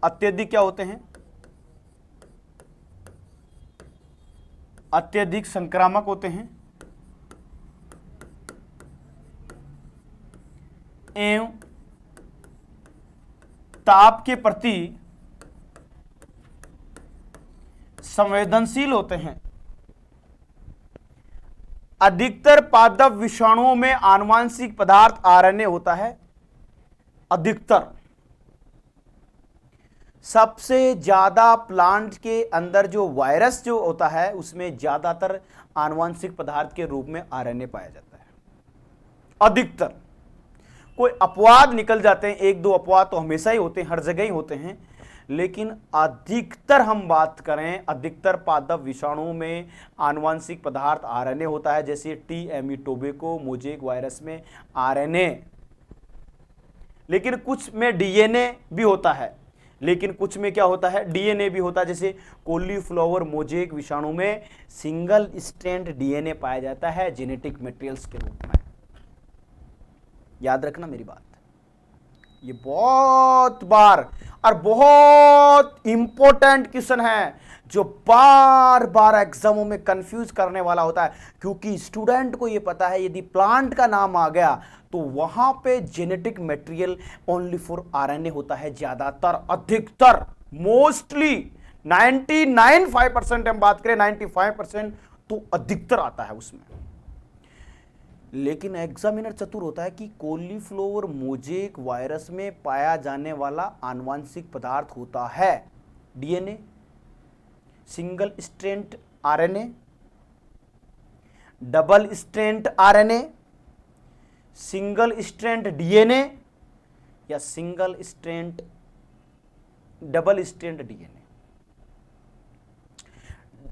अत्यधिक क्या होते हैं? अत्यधिक संक्रामक होते हैं एवं ताप के प्रति संवेदनशील होते हैं। अधिकतर पादप विषाणुओं में आनुवंशिक पदार्थ आरएनए होता है। अधिकतर, सबसे ज्यादा प्लांट के अंदर जो वायरस जो होता है उसमें ज्यादातर आनुवंशिक पदार्थ के रूप में आरएनए पाया जाता है। अधिकतर, कोई अपवाद निकल जाते हैं, एक दो अपवाद तो हमेशा ही होते हैं, हर जगह ही होते हैं, लेकिन अधिकतर हम बात करें, अधिकतर पादप विषाणुओं में आनुवंशिक पदार्थ आरएनए होता है। जैसे टी एमिटोबेको मोज़ेक वायरस में आरएनए, लेकिन कुछ में डीएनए भी होता है, लेकिन कुछ में क्या होता है, डीएनए भी होता है। जैसे कॉलीफ्लावर मोजेक विषाणु में सिंगल स्ट्रैंड डीएनए पाया जाता है जेनेटिक मटेरियल्स के रूप में। याद रखना मेरी बात, ये बहुत बार और बहुत इंपॉर्टेंट क्वेश्चन है जो बार बार एग्जामों में कंफ्यूज करने वाला होता है, क्योंकि स्टूडेंट को ये पता है यदि प्लांट का नाम आ गया तो वहां पे genetic material only for RNA होता है ज्यादातर, अधिकतर, मोस्टली 99.5% हम बात करें 95% तो अधिकतर आता है उसमें। लेकिन एग्जामिनर चतुर होता है कि कॉलीफ्लावर मोजेक वायरस में पाया जाने वाला आनुवांशिक पदार्थ होता है DNA, single strand RNA, double strand RNA, single strand DNA या single strand double strand DNA.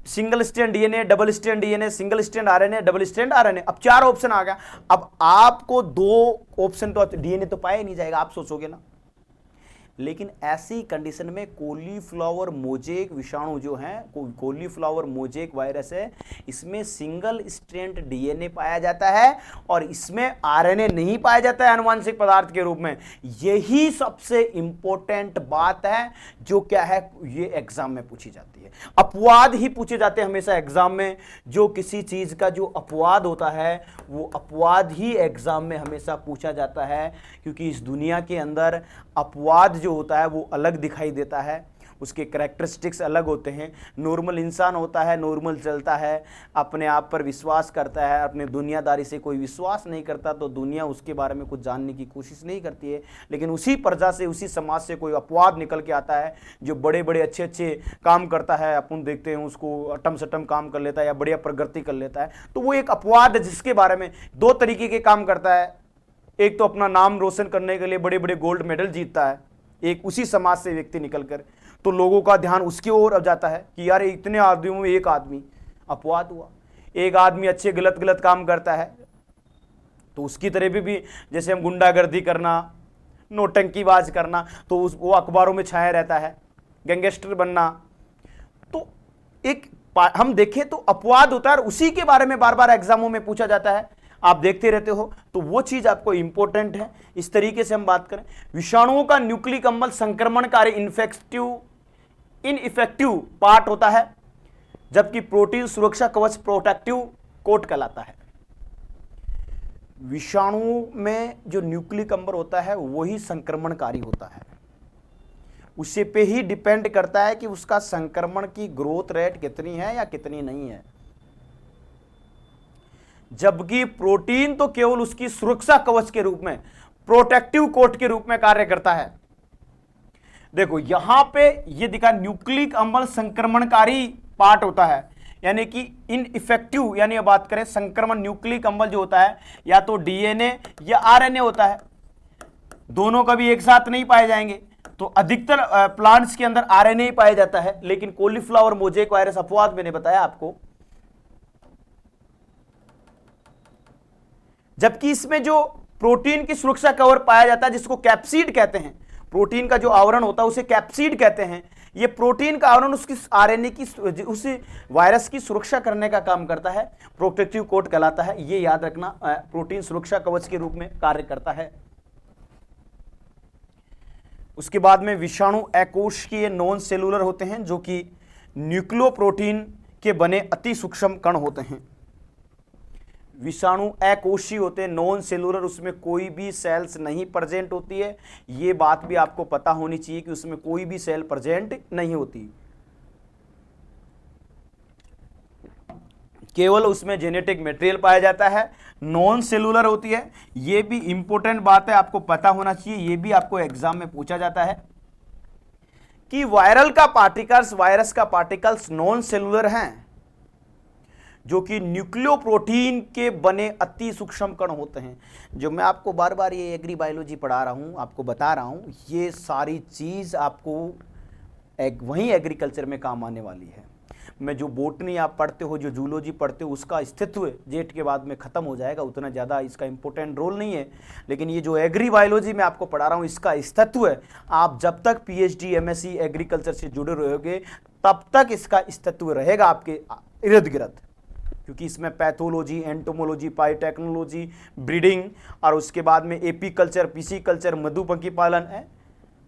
Single strand DNA, double strand DNA, single strand RNA, double strand RNA. अब 4 ऑप्शन आ गया। अब आपको 2 ऑप्शन तो डीएनए तो पाया ही नहीं जाएगा, आप सोचोगे ना। लेकिन ऐसी कंडीशन में कॉलीफ्लावर मोजेक विषाणु जो है, कॉलीफ्लावर मोजेक वायरस है, इसमें सिंगल स्ट्रैंड डीएनए पाया जाता है और इसमें आरएनए नहीं पाया जाता है आनुवांशिक पदार्थ के रूप में। यही सबसे इंपॉर्टेंट बात है जो क्या है, ये एग्जाम में पूछी जाती है। अपवाद ही पूछे जाते हैं हमेशा एग्जाम में। जो किसी चीज का जो अपवाद होता है वो अपवाद ही एग्जाम में हमेशा पूछा जाता है, क्योंकि इस दुनिया के अंदर अपवाद जो होता है वो अलग दिखाई देता है, उसके कैरेक्टरिस्टिक्स अलग होते हैं। नॉर्मल इंसान होता है, नॉर्मल चलता है, अपने आप पर विश्वास करता है, अपने दुनियादारी से कोई विश्वास नहीं करता तो दुनिया उसके बारे में कुछ जानने की कोशिश नहीं करती है। लेकिन उसी प्रजा से, उसी समाज से कोई अपवाद निकल के आता है जो बड़े बड़े अच्छे अच्छे काम करता है, अपन देखते हैं उसको अटम सटम काम कर लेता है या बढ़िया प्रगति कर लेता है, तो वो एक अपवाद है जिसके बारे में 2 तरीके के काम करता है। एक तो अपना नाम रोशन करने के लिए बड़े बड़े गोल्ड मेडल जीतता है, एक उसी समाज से व्यक्ति निकलकर, तो लोगों का ध्यान उसकी ओर अब जाता है कि यार इतने आदमियों में एक आदमी अपवाद हुआ। एक आदमी अच्छे गलत गलत काम करता है तो उसकी तरह भी जैसे हम गुंडागर्दी करना, नोटंकीबाज करना, तो वो अखबारों में छाया रहता है, गैंगस्टर बनना, तो एक हम देखें तो अपवाद होता है और उसी के बारे में बार बार एग्जामों में पूछा जाता है। आप देखते रहते हो तो वो चीज आपको इंपॉर्टेंट है। इस तरीके से हम बात करें, विषाणुओं का न्यूक्लिक अम्ल संक्रमणकारी इनइफेक्टिव पार्ट होता है, जबकि प्रोटीन सुरक्षा कवच प्रोटेक्टिव कोट कहलाता है। विषाणु में जो न्यूक्लिक अम्ल होता है वही संक्रमणकारी होता है, उसे पे ही डिपेंड करता है कि उसका संक्रमण की ग्रोथ रेट कितनी है या कितनी नहीं है, जबकि प्रोटीन तो केवल उसकी सुरक्षा कवच के रूप में, प्रोटेक्टिव कोट के रूप में कार्य करता है। देखो यहां पे ये दिखा, न्यूक्लिक अम्ल संक्रमणकारी पार्ट होता है, यानी कि इनइफेक्टिव, यानी अब बात करें संक्रमण, न्यूक्लिक अम्ल जो होता है या तो डीएनए या आरएनए होता है, दोनों कभी एक साथ नहीं पाए जाएंगे। तो अधिकतर प्लांट्स के अंदर आरएनए ही पाया जाता है, लेकिन कॉलीफ्लावर मोजेक वायरस अपवाद मैंने बताया आपको, जबकि इसमें जो प्रोटीन की सुरक्षा कवर पाया जाता है जिसको कैप्सिड कहते हैं, प्रोटीन का जो आवरण होता है उसे कैप्सिड कहते हैं। ये प्रोटीन का आवरण उसकी आरएनए की, उस वायरस की सुरक्षा करने का काम करता है, प्रोटेक्टिव कोट कहलाता है। ये याद रखना, प्रोटीन सुरक्षा कवच के रूप में कार्य करता है। उसके बाद में विषाणु अकोशिकीय नॉन सेलुलर होते हैं, जो कि न्यूक्लियोप्रोटीन के बने अति सूक्ष्म कण होते हैं। विषाणु अकोशीय होते हैं, नॉन सेलुलर, उसमें कोई भी सेल्स नहीं प्रेजेंट होती है। ये बात भी आपको पता होनी चाहिए कि उसमें कोई भी सेल प्रेजेंट नहीं होती, केवल उसमें जेनेटिक मटेरियल पाया जाता है, नॉन सेलुलर होती है। ये भी इंपॉर्टेंट बात है, आपको पता होना चाहिए, ये भी आपको एग्जाम में पूछा जाता है कि वायरस का पार्टिकल्स नॉन सेलुलर हैं, जो कि न्यूक्लियोप्रोटीन के बने अति सूक्ष्म कण होते हैं। जो मैं आपको बार बार ये एग्री बायोलॉजी पढ़ा रहा हूँ, आपको बता रहा हूँ, ये सारी चीज़ आपको वहीं एग्रीकल्चर में काम आने वाली है। में जो बोटनी आप पढ़ते हो, जो जूलॉजी पढ़ते हो, उसका अस्तित्व जेट के बाद में ख़त्म हो जाएगा, उतना ज़्यादा इसका इंपॉर्टेंट रोल नहीं है। लेकिन ये जो एग्री बायोलॉजी मैं आपको पढ़ा रहा हूँ, इसका अस्तित्व है। आप जब तक पीएचडी एमएससी एग्रीकल्चर से जुड़े रहोगे तब तक इसका अस्तित्व रहेगा आपके इर्द गिर्द, क्योंकि इसमें पैथोलॉजी, एंटोमोलॉजी, बायोटेक्नोलॉजी, ब्रीडिंग और उसके बाद में एपी कल्चर, पीसी कल्चर, मधुमक्खी पालन है,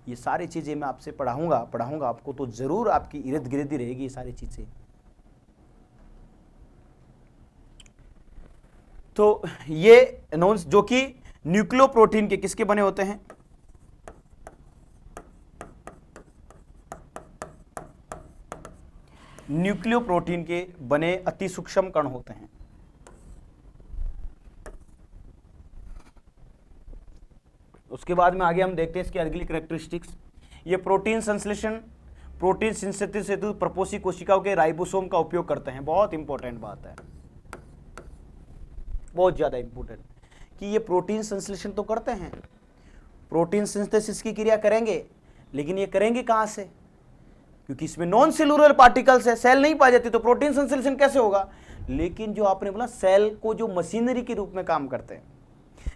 ये सारी चीज़ें मैं आपसे पढ़ाऊंगा आपको, तो ज़रूर आपकी इर्द गिर्द ही रहेगी ये सारी चीज़ें। तो ये नॉन्स जो कि न्यूक्लियोप्रोटीन के किसके बने होते हैं, न्यूक्लियोप्रोटीन के बने अति सूक्ष्म कण होते हैं। उसके बाद में आगे हम देखते हैं इसकी अगली कैरेक्टरिस्टिक्स। ये प्रोटीन संश्लेषण, प्रोटीन सिंथेसिस हेतु प्रपोषी कोशिकाओं के राइबोसोम का उपयोग करते हैं। बहुत इंपॉर्टेंट बात है, बहुत ज्यादा इंपॉर्टेंट, कि ये प्रोटीन संश्लेषण तो करते हैं, प्रोटीन सिंथेसिस की क्रिया करेंगे, लेकिन ये करेंगे कहां से, क्योंकि इसमें नॉन सेलुलर पार्टिकल्स है, सेल नहीं पाई जाती, तो प्रोटीन संश्लेषण कैसे होगा। लेकिन जो आपने बोला सेल को जो मशीनरी के रूप में काम करते हैं,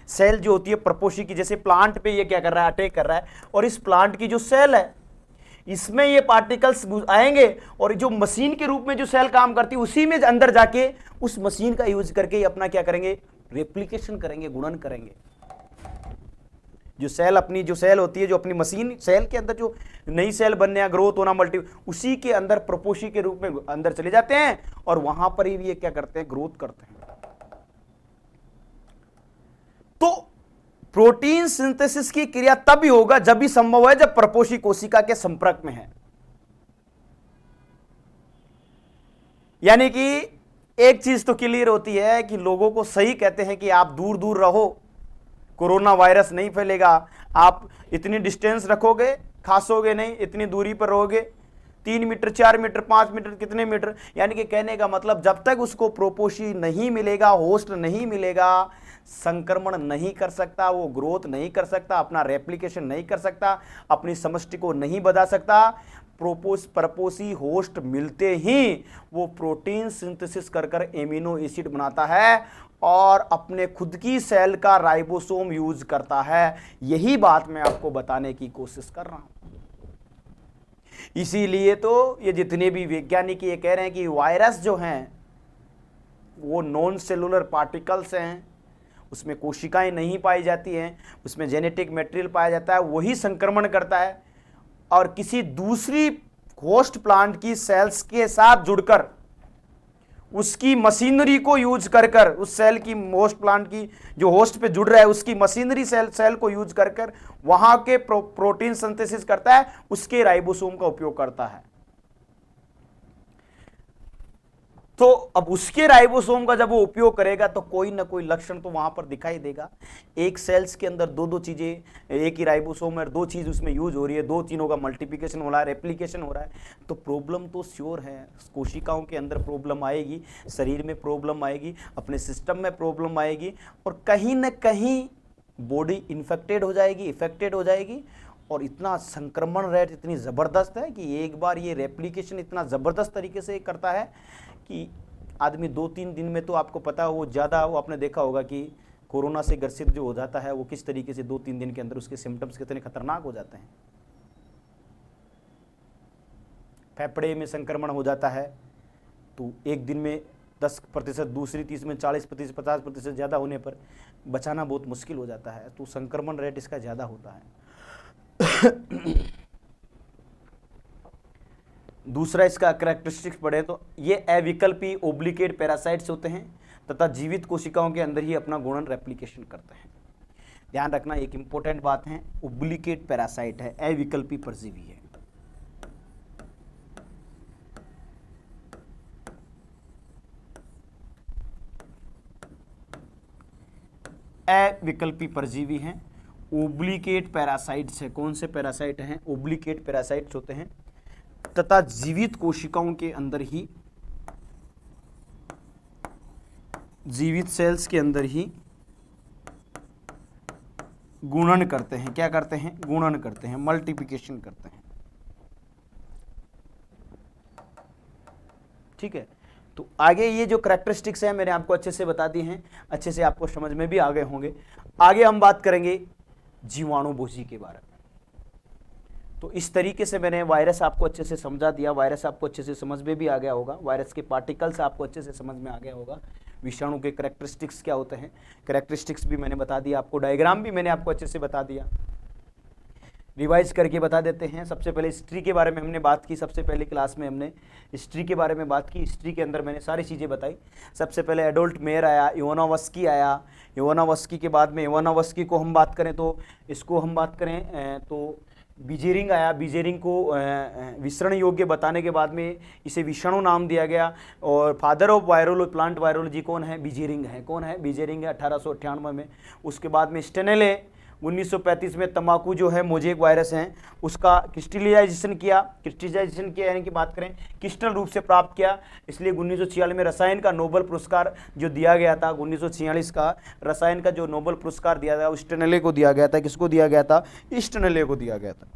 सेल जो होती है प्रपोषी की, जैसे प्लांट पे ये क्या कर रहा है, अटैक कर रहा है, और इस प्लांट की जो सेल है इसमें ये पार्टिकल्स आएंगे और जो मशीन के रूप में जो सेल काम करती है उसी में अंदर जाके उस मशीन का यूज करके अपना क्या करेंगे, रेप्लिकेशन करेंगे, गुणन करेंगे। जो सेल अपनी जो सेल होती है, जो अपनी मशीन सेल के अंदर जो नई सेल बनने या ग्रोथ होना मल्टी, उसी के अंदर प्रपोषी के रूप में अंदर चले जाते हैं और वहां पर ही ये क्या करते हैं, ग्रोथ करते हैं। तो प्रोटीन सिंथेसिस की क्रिया तब ही होगा जब भी संभव है, जब प्रपोषी कोशिका के संपर्क में है। यानी कि एक चीज तो क्लियर होती है कि लोगों को सही कहते हैं कि आप दूर दूर रहो, कोरोना वायरस नहीं फैलेगा, आप इतनी डिस्टेंस रखोगे, खांसोगे नहीं, इतनी दूरी पर रहोगे, 3 मीटर 4 मीटर 5 मीटर कितने मीटर, यानी कि कहने का मतलब जब तक उसको प्रोपोषी नहीं मिलेगा, होस्ट नहीं मिलेगा, संक्रमण नहीं कर सकता, वो ग्रोथ नहीं कर सकता, अपना रेप्लिकेशन नहीं कर सकता, अपनी समष्टि को नहीं बढ़ा सकता। प्रपोषी होस्ट मिलते ही वो प्रोटीन सिंथेसिस कर कर एमिनो एसिड बनाता है और अपने खुद की सेल का राइबोसोम यूज करता है। यही बात मैं आपको बताने की कोशिश कर रहा हूं। इसीलिए तो ये जितने भी वैज्ञानिक ये कह रहे हैं कि वायरस जो हैं वो नॉन सेलुलर पार्टिकल्स हैं, उसमें कोशिकाएं नहीं पाई जाती हैं, उसमें जेनेटिक मटेरियल पाया जाता है, वही संक्रमण करता है और किसी दूसरी होस्ट प्लांट की सेल्स के साथ जुड़कर उसकी मशीनरी को यूज कर कर, उस सेल की होस्ट प्लांट की जो होस्ट पे जुड़ रहा है उसकी मशीनरी सेल को यूज कर कर वहां के प्रोटीन सिंथेसिस करता है, उसके राइबोसोम का उपयोग करता है। तो अब उसके राइबोसोम का जब वो उपयोग करेगा तो कोई ना कोई लक्षण तो वहां पर दिखाई देगा। एक सेल्स के अंदर दो चीजें, एक ही राइबोसोम है, 2 चीज उसमें यूज हो रही है, 2-3 का मल्टीप्लिकेशन हो रहा है, रेप्लिकेशन हो रहा है, तो प्रॉब्लम तो श्योर है। कोशिकाओं के अंदर प्रॉब्लम आएगी, शरीर में प्रॉब्लम आएगी, अपने सिस्टम में प्रॉब्लम आएगी और कहीं ना कहीं बॉडी इन्फेक्टेड हो जाएगी, इफेक्टेड हो जाएगी। और इतना संक्रमण रेट इतनी ज़बरदस्त है कि एक बार ये रेप्लिकेशन इतना ज़बरदस्त तरीके से करता है कि आदमी 2-3 दिन में, तो आपको पता है वो ज़्यादा, वो आपने देखा होगा कि कोरोना से ग्रसित जो हो जाता है वो किस तरीके से 2-3 दिन के अंदर उसके सिम्टम्स कितने खतरनाक हो जाते हैं। फेफड़े में संक्रमण हो जाता है तो एक दिन में 10%, दूसरी 30 में 40%, 50% ज़्यादा होने पर बचाना बहुत मुश्किल हो जाता है। तो संक्रमण रेट इसका ज़्यादा होता है। दूसरा इसका कैरेक्टरिस्टिक्स पढ़े तो ये अविकल्पी ओब्लिकेट पैरासाइट्स होते हैं तथा जीवित कोशिकाओं के अंदर ही अपना गुणन रेप्लिकेशन करते हैं। ध्यान रखना, एक इंपॉर्टेंट बात है, ओब्लिकेट पैरासाइट है, अविकल्पी परजीवी है। अविकल्पी परजीवी हैं, ओब्लिकेट पैरासाइट्स है। कौन से पैरासाइट हैं? ओब्लिकेट पैरासाइट्स होते हैं तथा जीवित कोशिकाओं के अंदर ही, जीवित सेल्स के अंदर ही गुणन करते हैं। क्या करते हैं? गुणन करते हैं, मल्टीप्लिकेशन करते हैं। ठीक है। तो आगे ये जो करेक्टरिस्टिक्स हैं मैंने आपको अच्छे से बता दी हैं, अच्छे से आपको समझ में भी आ गए होंगे। आगे हम बात करेंगे जीवाणुभोजी के बारे में। तो इस तरीके से मैंने वायरस आपको अच्छे से समझा दिया, वायरस आपको अच्छे से समझ में भी आ गया होगा, वायरस के पार्टिकल्स आपको अच्छे से समझ में आ गया होगा, विषाणु के करेक्टरिस्टिक्स क्या होते हैं, करेक्टरिस्टिक्स भी मैंने बता दिया आपको, डायग्राम भी मैंने आपको अच्छे से बता दिया। रिवाइज करके बता देते हैं। सबसे पहले हिस्ट्री के बारे में हमने बात की, सबसे पहले क्लास में हमने हिस्ट्री के बारे में बात की। हिस्ट्री के अंदर मैंने सारी चीज़ें बताई। सबसे पहले एडोल्ट मेयर आया, इवानोव्स्की आया, इवानोव्स्की के बाद में इवानोव्स्की को हम बात करें तो इसको हम बात करें तो बीजेरिंग आया। बीजेरिंग को विसरण योग्य बताने के बाद में इसे विषाणु नाम दिया गया। और father of virology, plant virology कौन है? बीजेरिंग है। कौन है? बीजेरिंग है, 1898 में। उसके बाद में स्टेनेले 1935 में तंबाकू जो है मोजेक वायरस है उसका क्रिस्टलाइजेशन किया। क्रिस्टलाइजेशन किया यानी कि बात करें क्रिस्टल रूप से प्राप्त किया, इसलिए 1946 में रसायन का नोबेल पुरस्कार जो दिया गया था, 1946 का रसायन का जो नोबेल पुरस्कार दिया था स्टेनेले को दिया गया था। किसको दिया गया था? स्टेनेले को दिया गया था।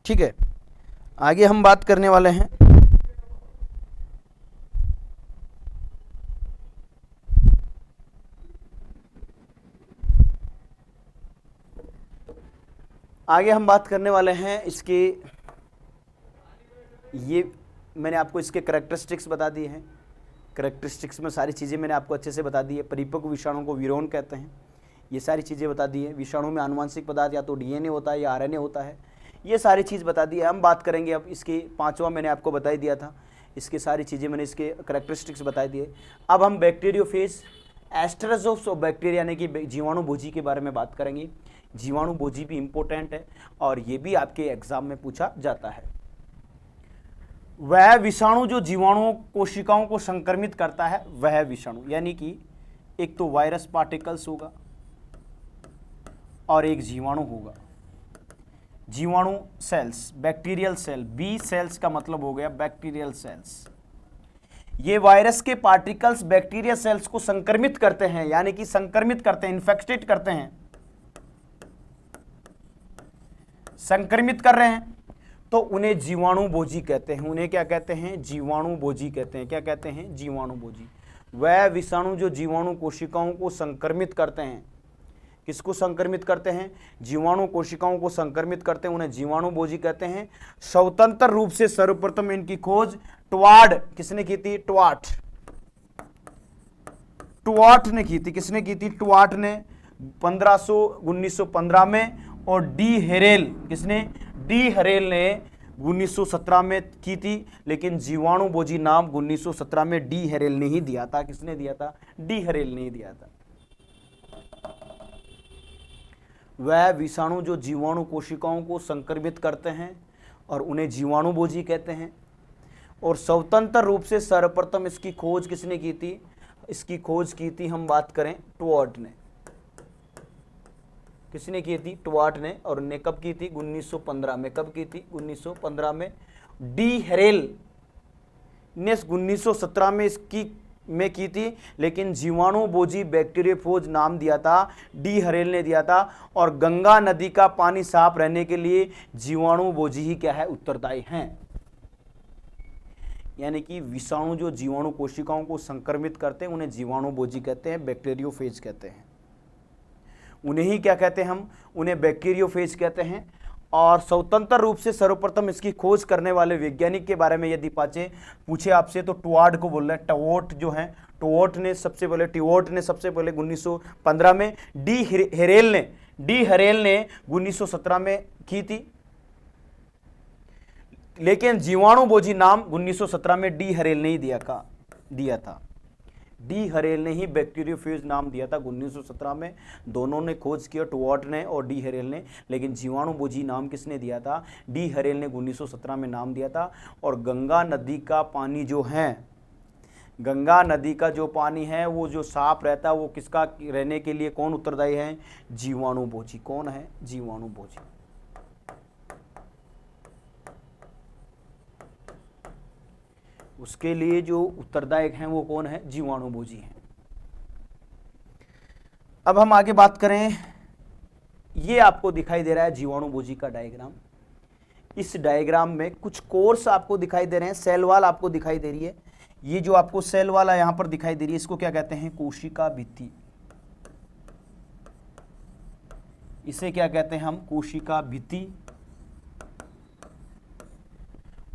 ठीक है, आगे हम बात करने वाले हैं इसके, ये मैंने आपको इसके करेक्टरिस्टिक्स बता दिए हैं। करेक्टरिस्टिक्स में सारी चीज़ें मैंने आपको अच्छे से बता दी है। परिपक्व विषाणु को विरोन कहते हैं, ये सारी चीज़ें बता दी है। विषाणु में आनुवंशिक पदार्थ या तो डीएनए होता है या आरएनए होता है, ये सारी चीज़ बता दी है। हम बात करेंगे अब इसके पांचवा, मैंने आपको बता ही दिया था, इसके सारी चीज़ें मैंने इसके करेक्टरिस्टिक्स बता दिए। अब हम बैक्टीरियोफेज, एस्ट्रोजोफ्स ऑफ बैक्टीरिया यानी कि जीवाणुभोजी के बारे में बात करेंगे। जीवाणुभोजी भी इंपॉर्टेंट है और ये भी आपके एग्जाम में पूछा जाता है। वह विषाणु जो जीवाणु कोशिकाओं को संक्रमित करता है, वह विषाणु, यानी कि एक तो वायरस पार्टिकल्स होगा और एक जीवाणु होगा। जीवाणु cells, bacterial cell, B cells का मतलब हो गया बैक्टीरियल सेल्स। ये वायरस के पार्टिकल्स बैक्टीरिया सेल्स को संक्रमित करते हैं, यानी कि संक्रमित करते हैं, इन्फेक्टेड करते हैं, संक्रमित कर रहे हैं, तो उन्हें जीवाणुभोजी कहते हैं। उन्हें क्या कहते हैं? जीवाणुभोजी कहते हैं। क्या कहते हैं? जीवाणुभोजी। वह विषाणु जो जीवाणु कोशिकाओं को संक्रमित करते हैं, किसको संक्रमित करते हैं? जीवाणु कोशिकाओं को संक्रमित करते हैं, उन्हें जीवाणुभोजी कहते हैं। स्वतंत्र रूप से सर्वप्रथम इनकी खोज ट्वार्ड, किसने की थी? ट्वार्ट ने की थी। किसने की थी? ट्वार्ट ने 1915 में। और डी हेरेल, किसने? डी हेरेल ने 1917 में की थी, लेकिन जीवाणुभोजी नाम 1917 में डी हेरेल ने ही दिया था। किसने दिया था? डी हेरेल ने ही दिया था। वह विषाणु जो जीवाणु कोशिकाओं को संक्रमित करते हैं और उन्हें जीवाणुभोजी कहते हैं। और स्वतंत्र रूप से सर्वप्रथम इसकी खोज किसने की थी? इसकी खोज की थी, हम बात करें, ट्वार्ट ने। किसने की थी? ट्वार्ट ने। और ने कब की थी? 1915 में। कब की थी? 1915 में। डी हेरेल ने 1917 में इसकी में की थी, लेकिन जीवाणुभोजी बैक्टीरियोफेज नाम दिया था, डी हेरेल ने दिया था। और गंगा नदी का पानी साफ रहने के लिए जीवाणुभोजी ही क्या है? उत्तरदायी हैं। यानी कि विषाणु जो जीवाणु कोशिकाओं को संक्रमित करते हैं उन्हें जीवाणुभोजी कहते हैं, बैक्टीरियोफेज कहते हैं। उन्हें ही क्या कहते हैं? हम उन्हें बैक्टीरियोफेज कहते हैं। और स्वतंत्र रूप से सर्वप्रथम इसकी खोज करने वाले वैज्ञानिक के बारे में यदि पूछे आपसे तो ट्वार्ड को बोल रहे हैं। टवोट जो है, ट्वार्ट ने सबसे पहले 1915 में, डी हेरेल ने 1917 में की थी, लेकिन जीवाणुभोजी नाम 1917 में डी हेरेल ने ही दिया था। डी हेरेल ने ही बैक्टीरियोफेज नाम दिया था 1917 में। दोनों ने खोज किया, ट्वार्ट ने और डी हेरेल ने, लेकिन जीवाणुभोजी नाम किसने दिया था? डी हेरेल ने 1917 में नाम दिया था। और गंगा नदी का पानी जो है, गंगा नदी का जो पानी है वो जो साफ रहता है, वो किसका रहने के लिए कौन उत्तरदायी है? जीवाणुभोजी। कौन है? जीवाणुभोजी। उसके लिए जो उत्तरदायक हैं वो कौन है, जीवाणुभोजी हैं। अब हम आगे बात करें, ये आपको दिखाई दे रहा है जीवाणुभोजी का डायग्राम। इस डायग्राम में कुछ कोर्स आपको दिखाई दे रहे हैं, सेल वॉल आपको दिखाई दे रही है। ये जो आपको सेल वॉल यहां पर दिखाई दे रही है, इसको क्या कहते हैं, कोशिका भित्ति। इसे क्या कहते हैं हम, कोशिका भित्ति।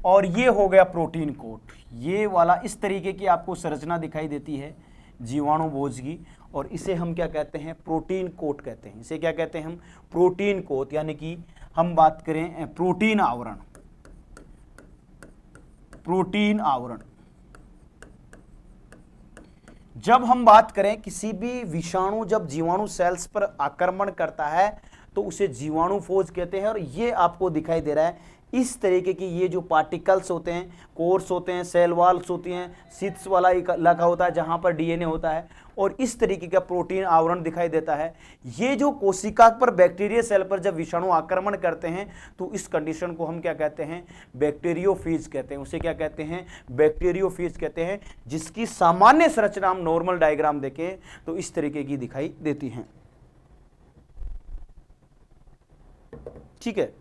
और ये हो गया प्रोटीन कोट। ये वाला इस तरीके की आपको संरचना दिखाई देती है जीवाणुभोज की, और इसे हम क्या कहते हैं, प्रोटीन कोट कहते हैं। इसे क्या कहते हैं हम, प्रोटीन कोट, यानी कि हम बात करें प्रोटीन आवरण। प्रोटीन आवरण, जब हम बात करें किसी भी विषाणु जब जीवाणु सेल्स पर आक्रमण करता है तो उसे जीवाणुफोज कहते हैं। और ये आपको दिखाई दे रहा है इस तरीके की, ये जो पार्टिकल्स होते हैं, कोर्स होते हैं, सेल वॉल्स होती हैं, शीट्स वाला इलाका होता है जहां पर डीएनए होता है, और इस तरीके का प्रोटीन आवरण दिखाई देता है। ये जो कोशिका पर बैक्टीरिया सेल पर जब विषाणु आक्रमण करते हैं तो इस कंडीशन को हम क्या कहते हैं, बैक्टीरियोफेज कहते हैं। उसे क्या कहते हैं, बैक्टीरियोफेज कहते हैं, जिसकी सामान्य संरचना हम नॉर्मल डायग्राम देखें तो इस तरीके की दिखाई देती है। ठीक है,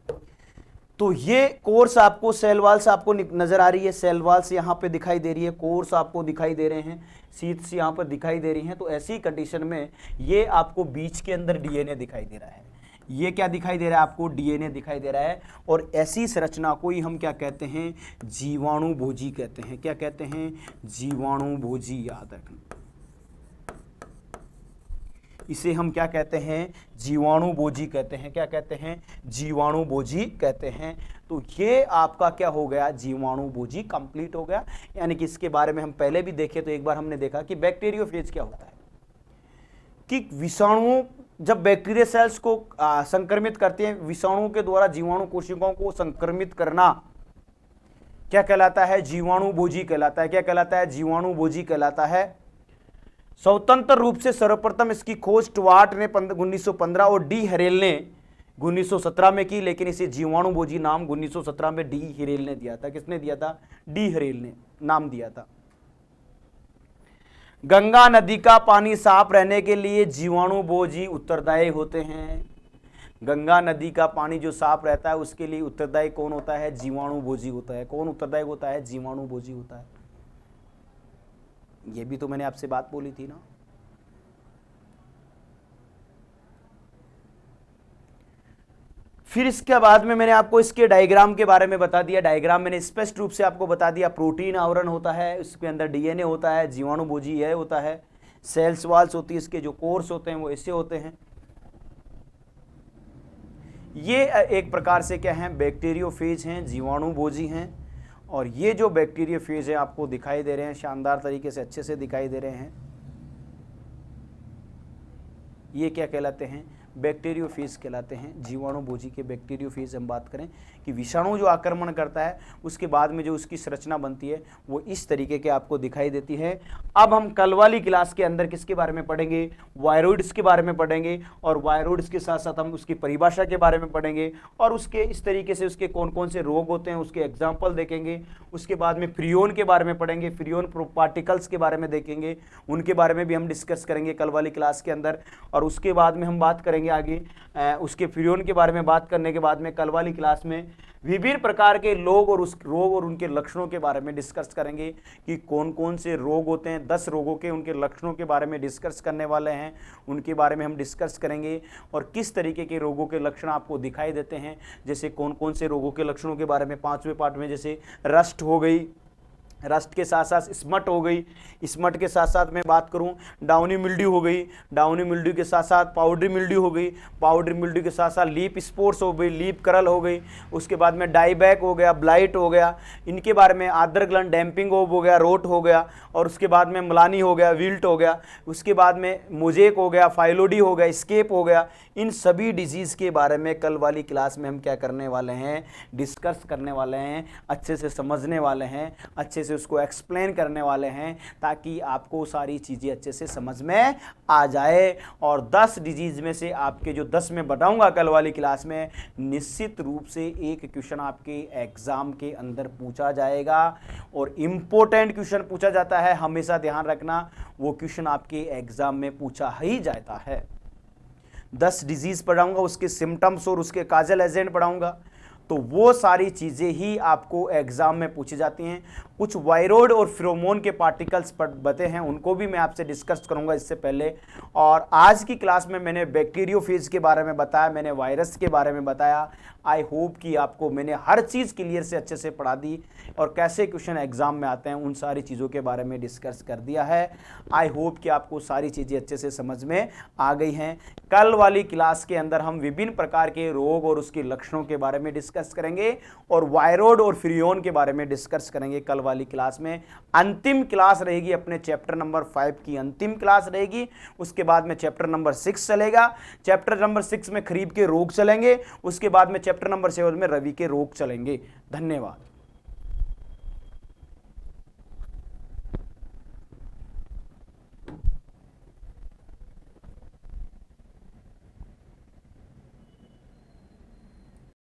तो ये कोर्स आपको सेल वॉल्स आपको नजर आ रही है, सेल वॉल्स यहां पे दिखाई दे रही है, कोर्स आपको दिखाई दे रहे हैं, शीट्स यहां पर दिखाई दे रही हैं। तो ऐसी कंडीशन में ये आपको बीच के अंदर डीएनए दिखाई दे रहा है। ये क्या दिखाई दे रहा है आपको, डीएनए दिखाई दे रहा है। और ऐसी संरचना को ही हम क्या कहते हैं, जीवाणुभोजी कहते हैं। क्या कहते हैं, जीवाणुभोजी, याद रखना। इसे हम क्या कहते हैं, जीवाणुभोजी कहते हैं। क्या कहते हैं, जीवाणुभोजी कहते हैं। तो ये आपका क्या हो गया, जीवाणुभोजी कंप्लीट हो गया। यानी कि इसके बारे में हम पहले भी देखे, तो एक बार हमने देखा कि बैक्टीरियोफेज क्या होता है, कि विषाणु जब बैक्टीरिया सेल्स को संक्रमित करते हैं, विषाणु के द्वारा जीवाणु कोशिकाओं को संक्रमित करना क्या कहलाता है, जीवाणुभोजी कहलाता है। क्या कहलाता है, जीवाणुभोजी कहलाता है। स्वतंत्र रूप से सर्वप्रथम इसकी खोज स्टुअर्ट ने 1915 और डी हरेल ने 1917 में की, लेकिन इसे जीवाणुभोजी नाम 1917 में डी हरेल ने दिया था। किसने दिया था, डी हरेल ने नाम दिया था। गंगा नदी का पानी साफ रहने के लिए जीवाणुभोजी उत्तरदायी होते हैं। गंगा नदी का पानी जो साफ रहता है उसके लिए उत्तरदायी कौन होता है, जीवाणुभोजी होता है। कौन उत्तरदायी होता है, जीवाणुभोजी होता है। ये भी तो मैंने आपसे बात बोली थी ना। फिर इसके बाद में मैंने आपको इसके डायग्राम के बारे में बता दिया। डायग्राम मैंने स्पष्ट रूप से आपको बता दिया। प्रोटीन आवरण होता है, उसके अंदर डीएनए होता है, जीवाणुभोजी यह होता है, सेल्स वॉल्स होती है, इसके जो कोर्स होते हैं वो ऐसे होते हैं। ये एक प्रकार से क्या है, बैक्टीरियोफेज हैं, जीवाणुभोजी हैं। और ये जो बैक्टीरियोफेज है आपको दिखाई दे रहे हैं, शानदार तरीके से अच्छे से दिखाई दे रहे हैं। ये क्या कहलाते हैं, बैक्टीरियोफेज कहलाते हैं। जीवाणुभोजी के बैक्टीरियोफेज हम बात करें कि विषाणु जो आक्रमण करता है उसके बाद में जो उसकी संरचना बनती है वो इस तरीके के आपको दिखाई देती है। अब हम कल वाली क्लास के अंदर किसके बारे में पढ़ेंगे, वायरोइड्स के बारे में पढ़ेंगे। और वायरोइड्स के साथ साथ हम उसकी परिभाषा के बारे में पढ़ेंगे और उसके इस तरीके से उसके कौन कौन से रोग होते हैं उसके एग्जाम्पल देखेंगे। उसके बाद में फ्रियोन के बारे में पढ़ेंगे, फ्रियोन पार्टिकल्स के बारे में देखेंगे, उनके बारे में भी हम डिस्कस करेंगे कल वाली क्लास के अंदर। और उसके बाद में हम बात करेंगे आगे उसके फ्रियोन के बारे में बात करने के बाद में कल वाली क्लास में विभिन्न प्रकार के रोग और उस रोग और उनके लक्षणों के बारे में डिस्कस करेंगे कि कौन कौन से रोग होते हैं। 10 रोगों के उनके लक्षणों के बारे में डिस्कस करने वाले हैं, उनके बारे में हम डिस्कस करेंगे। और किस तरीके के रोगों के लक्षण आपको दिखाई देते हैं, जैसे कौन कौन से रोगों के लक्षणों के बारे में 5वें पार्ट में, जैसे रस्ट हो गई, रस्ट के साथ साथ स्मट हो गई, स्मट के साथ साथ मैं बात करूं डाउनी मिल्ड्यू हो गई, डाउनी मिल्ड्यू के साथ साथ पाउडरी मिल्ड्यू हो गई, पाउडरी मिल्ड्यू के साथ साथ लीप स्पोर्स हो गई, लीप करल हो गई, उसके बाद में डाईबैक हो गया, ब्लाइट हो गया, इनके बारे में आर्द्रग्लन डैम्पिंग हो गया, रोट हो गया, और उसके बाद में मलानी हो गया, विल्ट हो गया, उसके बाद में मोजेक हो गया, फाइलोडी हो गया, स्केप हो गया। इन सभी डिजीज़ के बारे में कल वाली क्लास में हम क्या करने वाले हैं, डिस्कस करने वाले हैं, अच्छे से समझने वाले हैं, अच्छे से से उसको एक्सप्लेन करने वाले हैं ताकि आपको सारी चीज़ें अच्छे से समझ में आ जाए। और 10 डिजीज़ में से आपके जो 10 में बताऊंगा कल वाली क्लास में, निश्चित रूप से एक क्वेश्चन आपके एग्ज़ाम के अंदर पूछा जाएगा और इम्पोर्टेंट क्वेश्चन पूछा जाता है, हमेशा ध्यान रखना वो क्वेश्चन आपके एग्ज़ाम में पूछा ही जाता है। 10 डिजीज़ पढ़ाऊंगा, उसके सिम्टम्स और उसके काजल एजेंट पढ़ाऊंगा, तो वो सारी चीज़ें ही आपको एग्ज़ाम में पूछी जाती हैं। कुछ वायरॉइड और फेरोमोन के पार्टिकल्स बते हैं, उनको भी मैं आपसे डिस्कस करूंगा इससे पहले। और आज की क्लास में मैंने बैक्टीरियोफेज के बारे में बताया, मैंने वायरस के बारे में बताया। आई होप कि आपको मैंने हर चीज़ क्लियर से अच्छे से पढ़ा दी और कैसे क्वेश्चन एग्जाम में आते हैं उन सारी चीज़ों के बारे में डिस्कस कर दिया है। आई होप कि आपको सारी चीज़ें अच्छे से समझ में आ गई हैं। कल वाली क्लास के अंदर हम विभिन्न प्रकार के रोग और उसके लक्षणों के बारे में डिस्कस करेंगे और वायरॉइड और फ्रियोन के बारे में डिस्कस करेंगे कल वाली क्लास में। अंतिम क्लास रहेगी अपने चैप्टर नंबर 5 की अंतिम क्लास रहेगी। उसके बाद में चैप्टर नंबर 6 चलेगा। चैप्टर नंबर 6 में खरीफ के रोग चलेंगे। उसके बाद में चैप्टर नंबर 7 में रवि के रोग चलेंगे। धन्यवाद।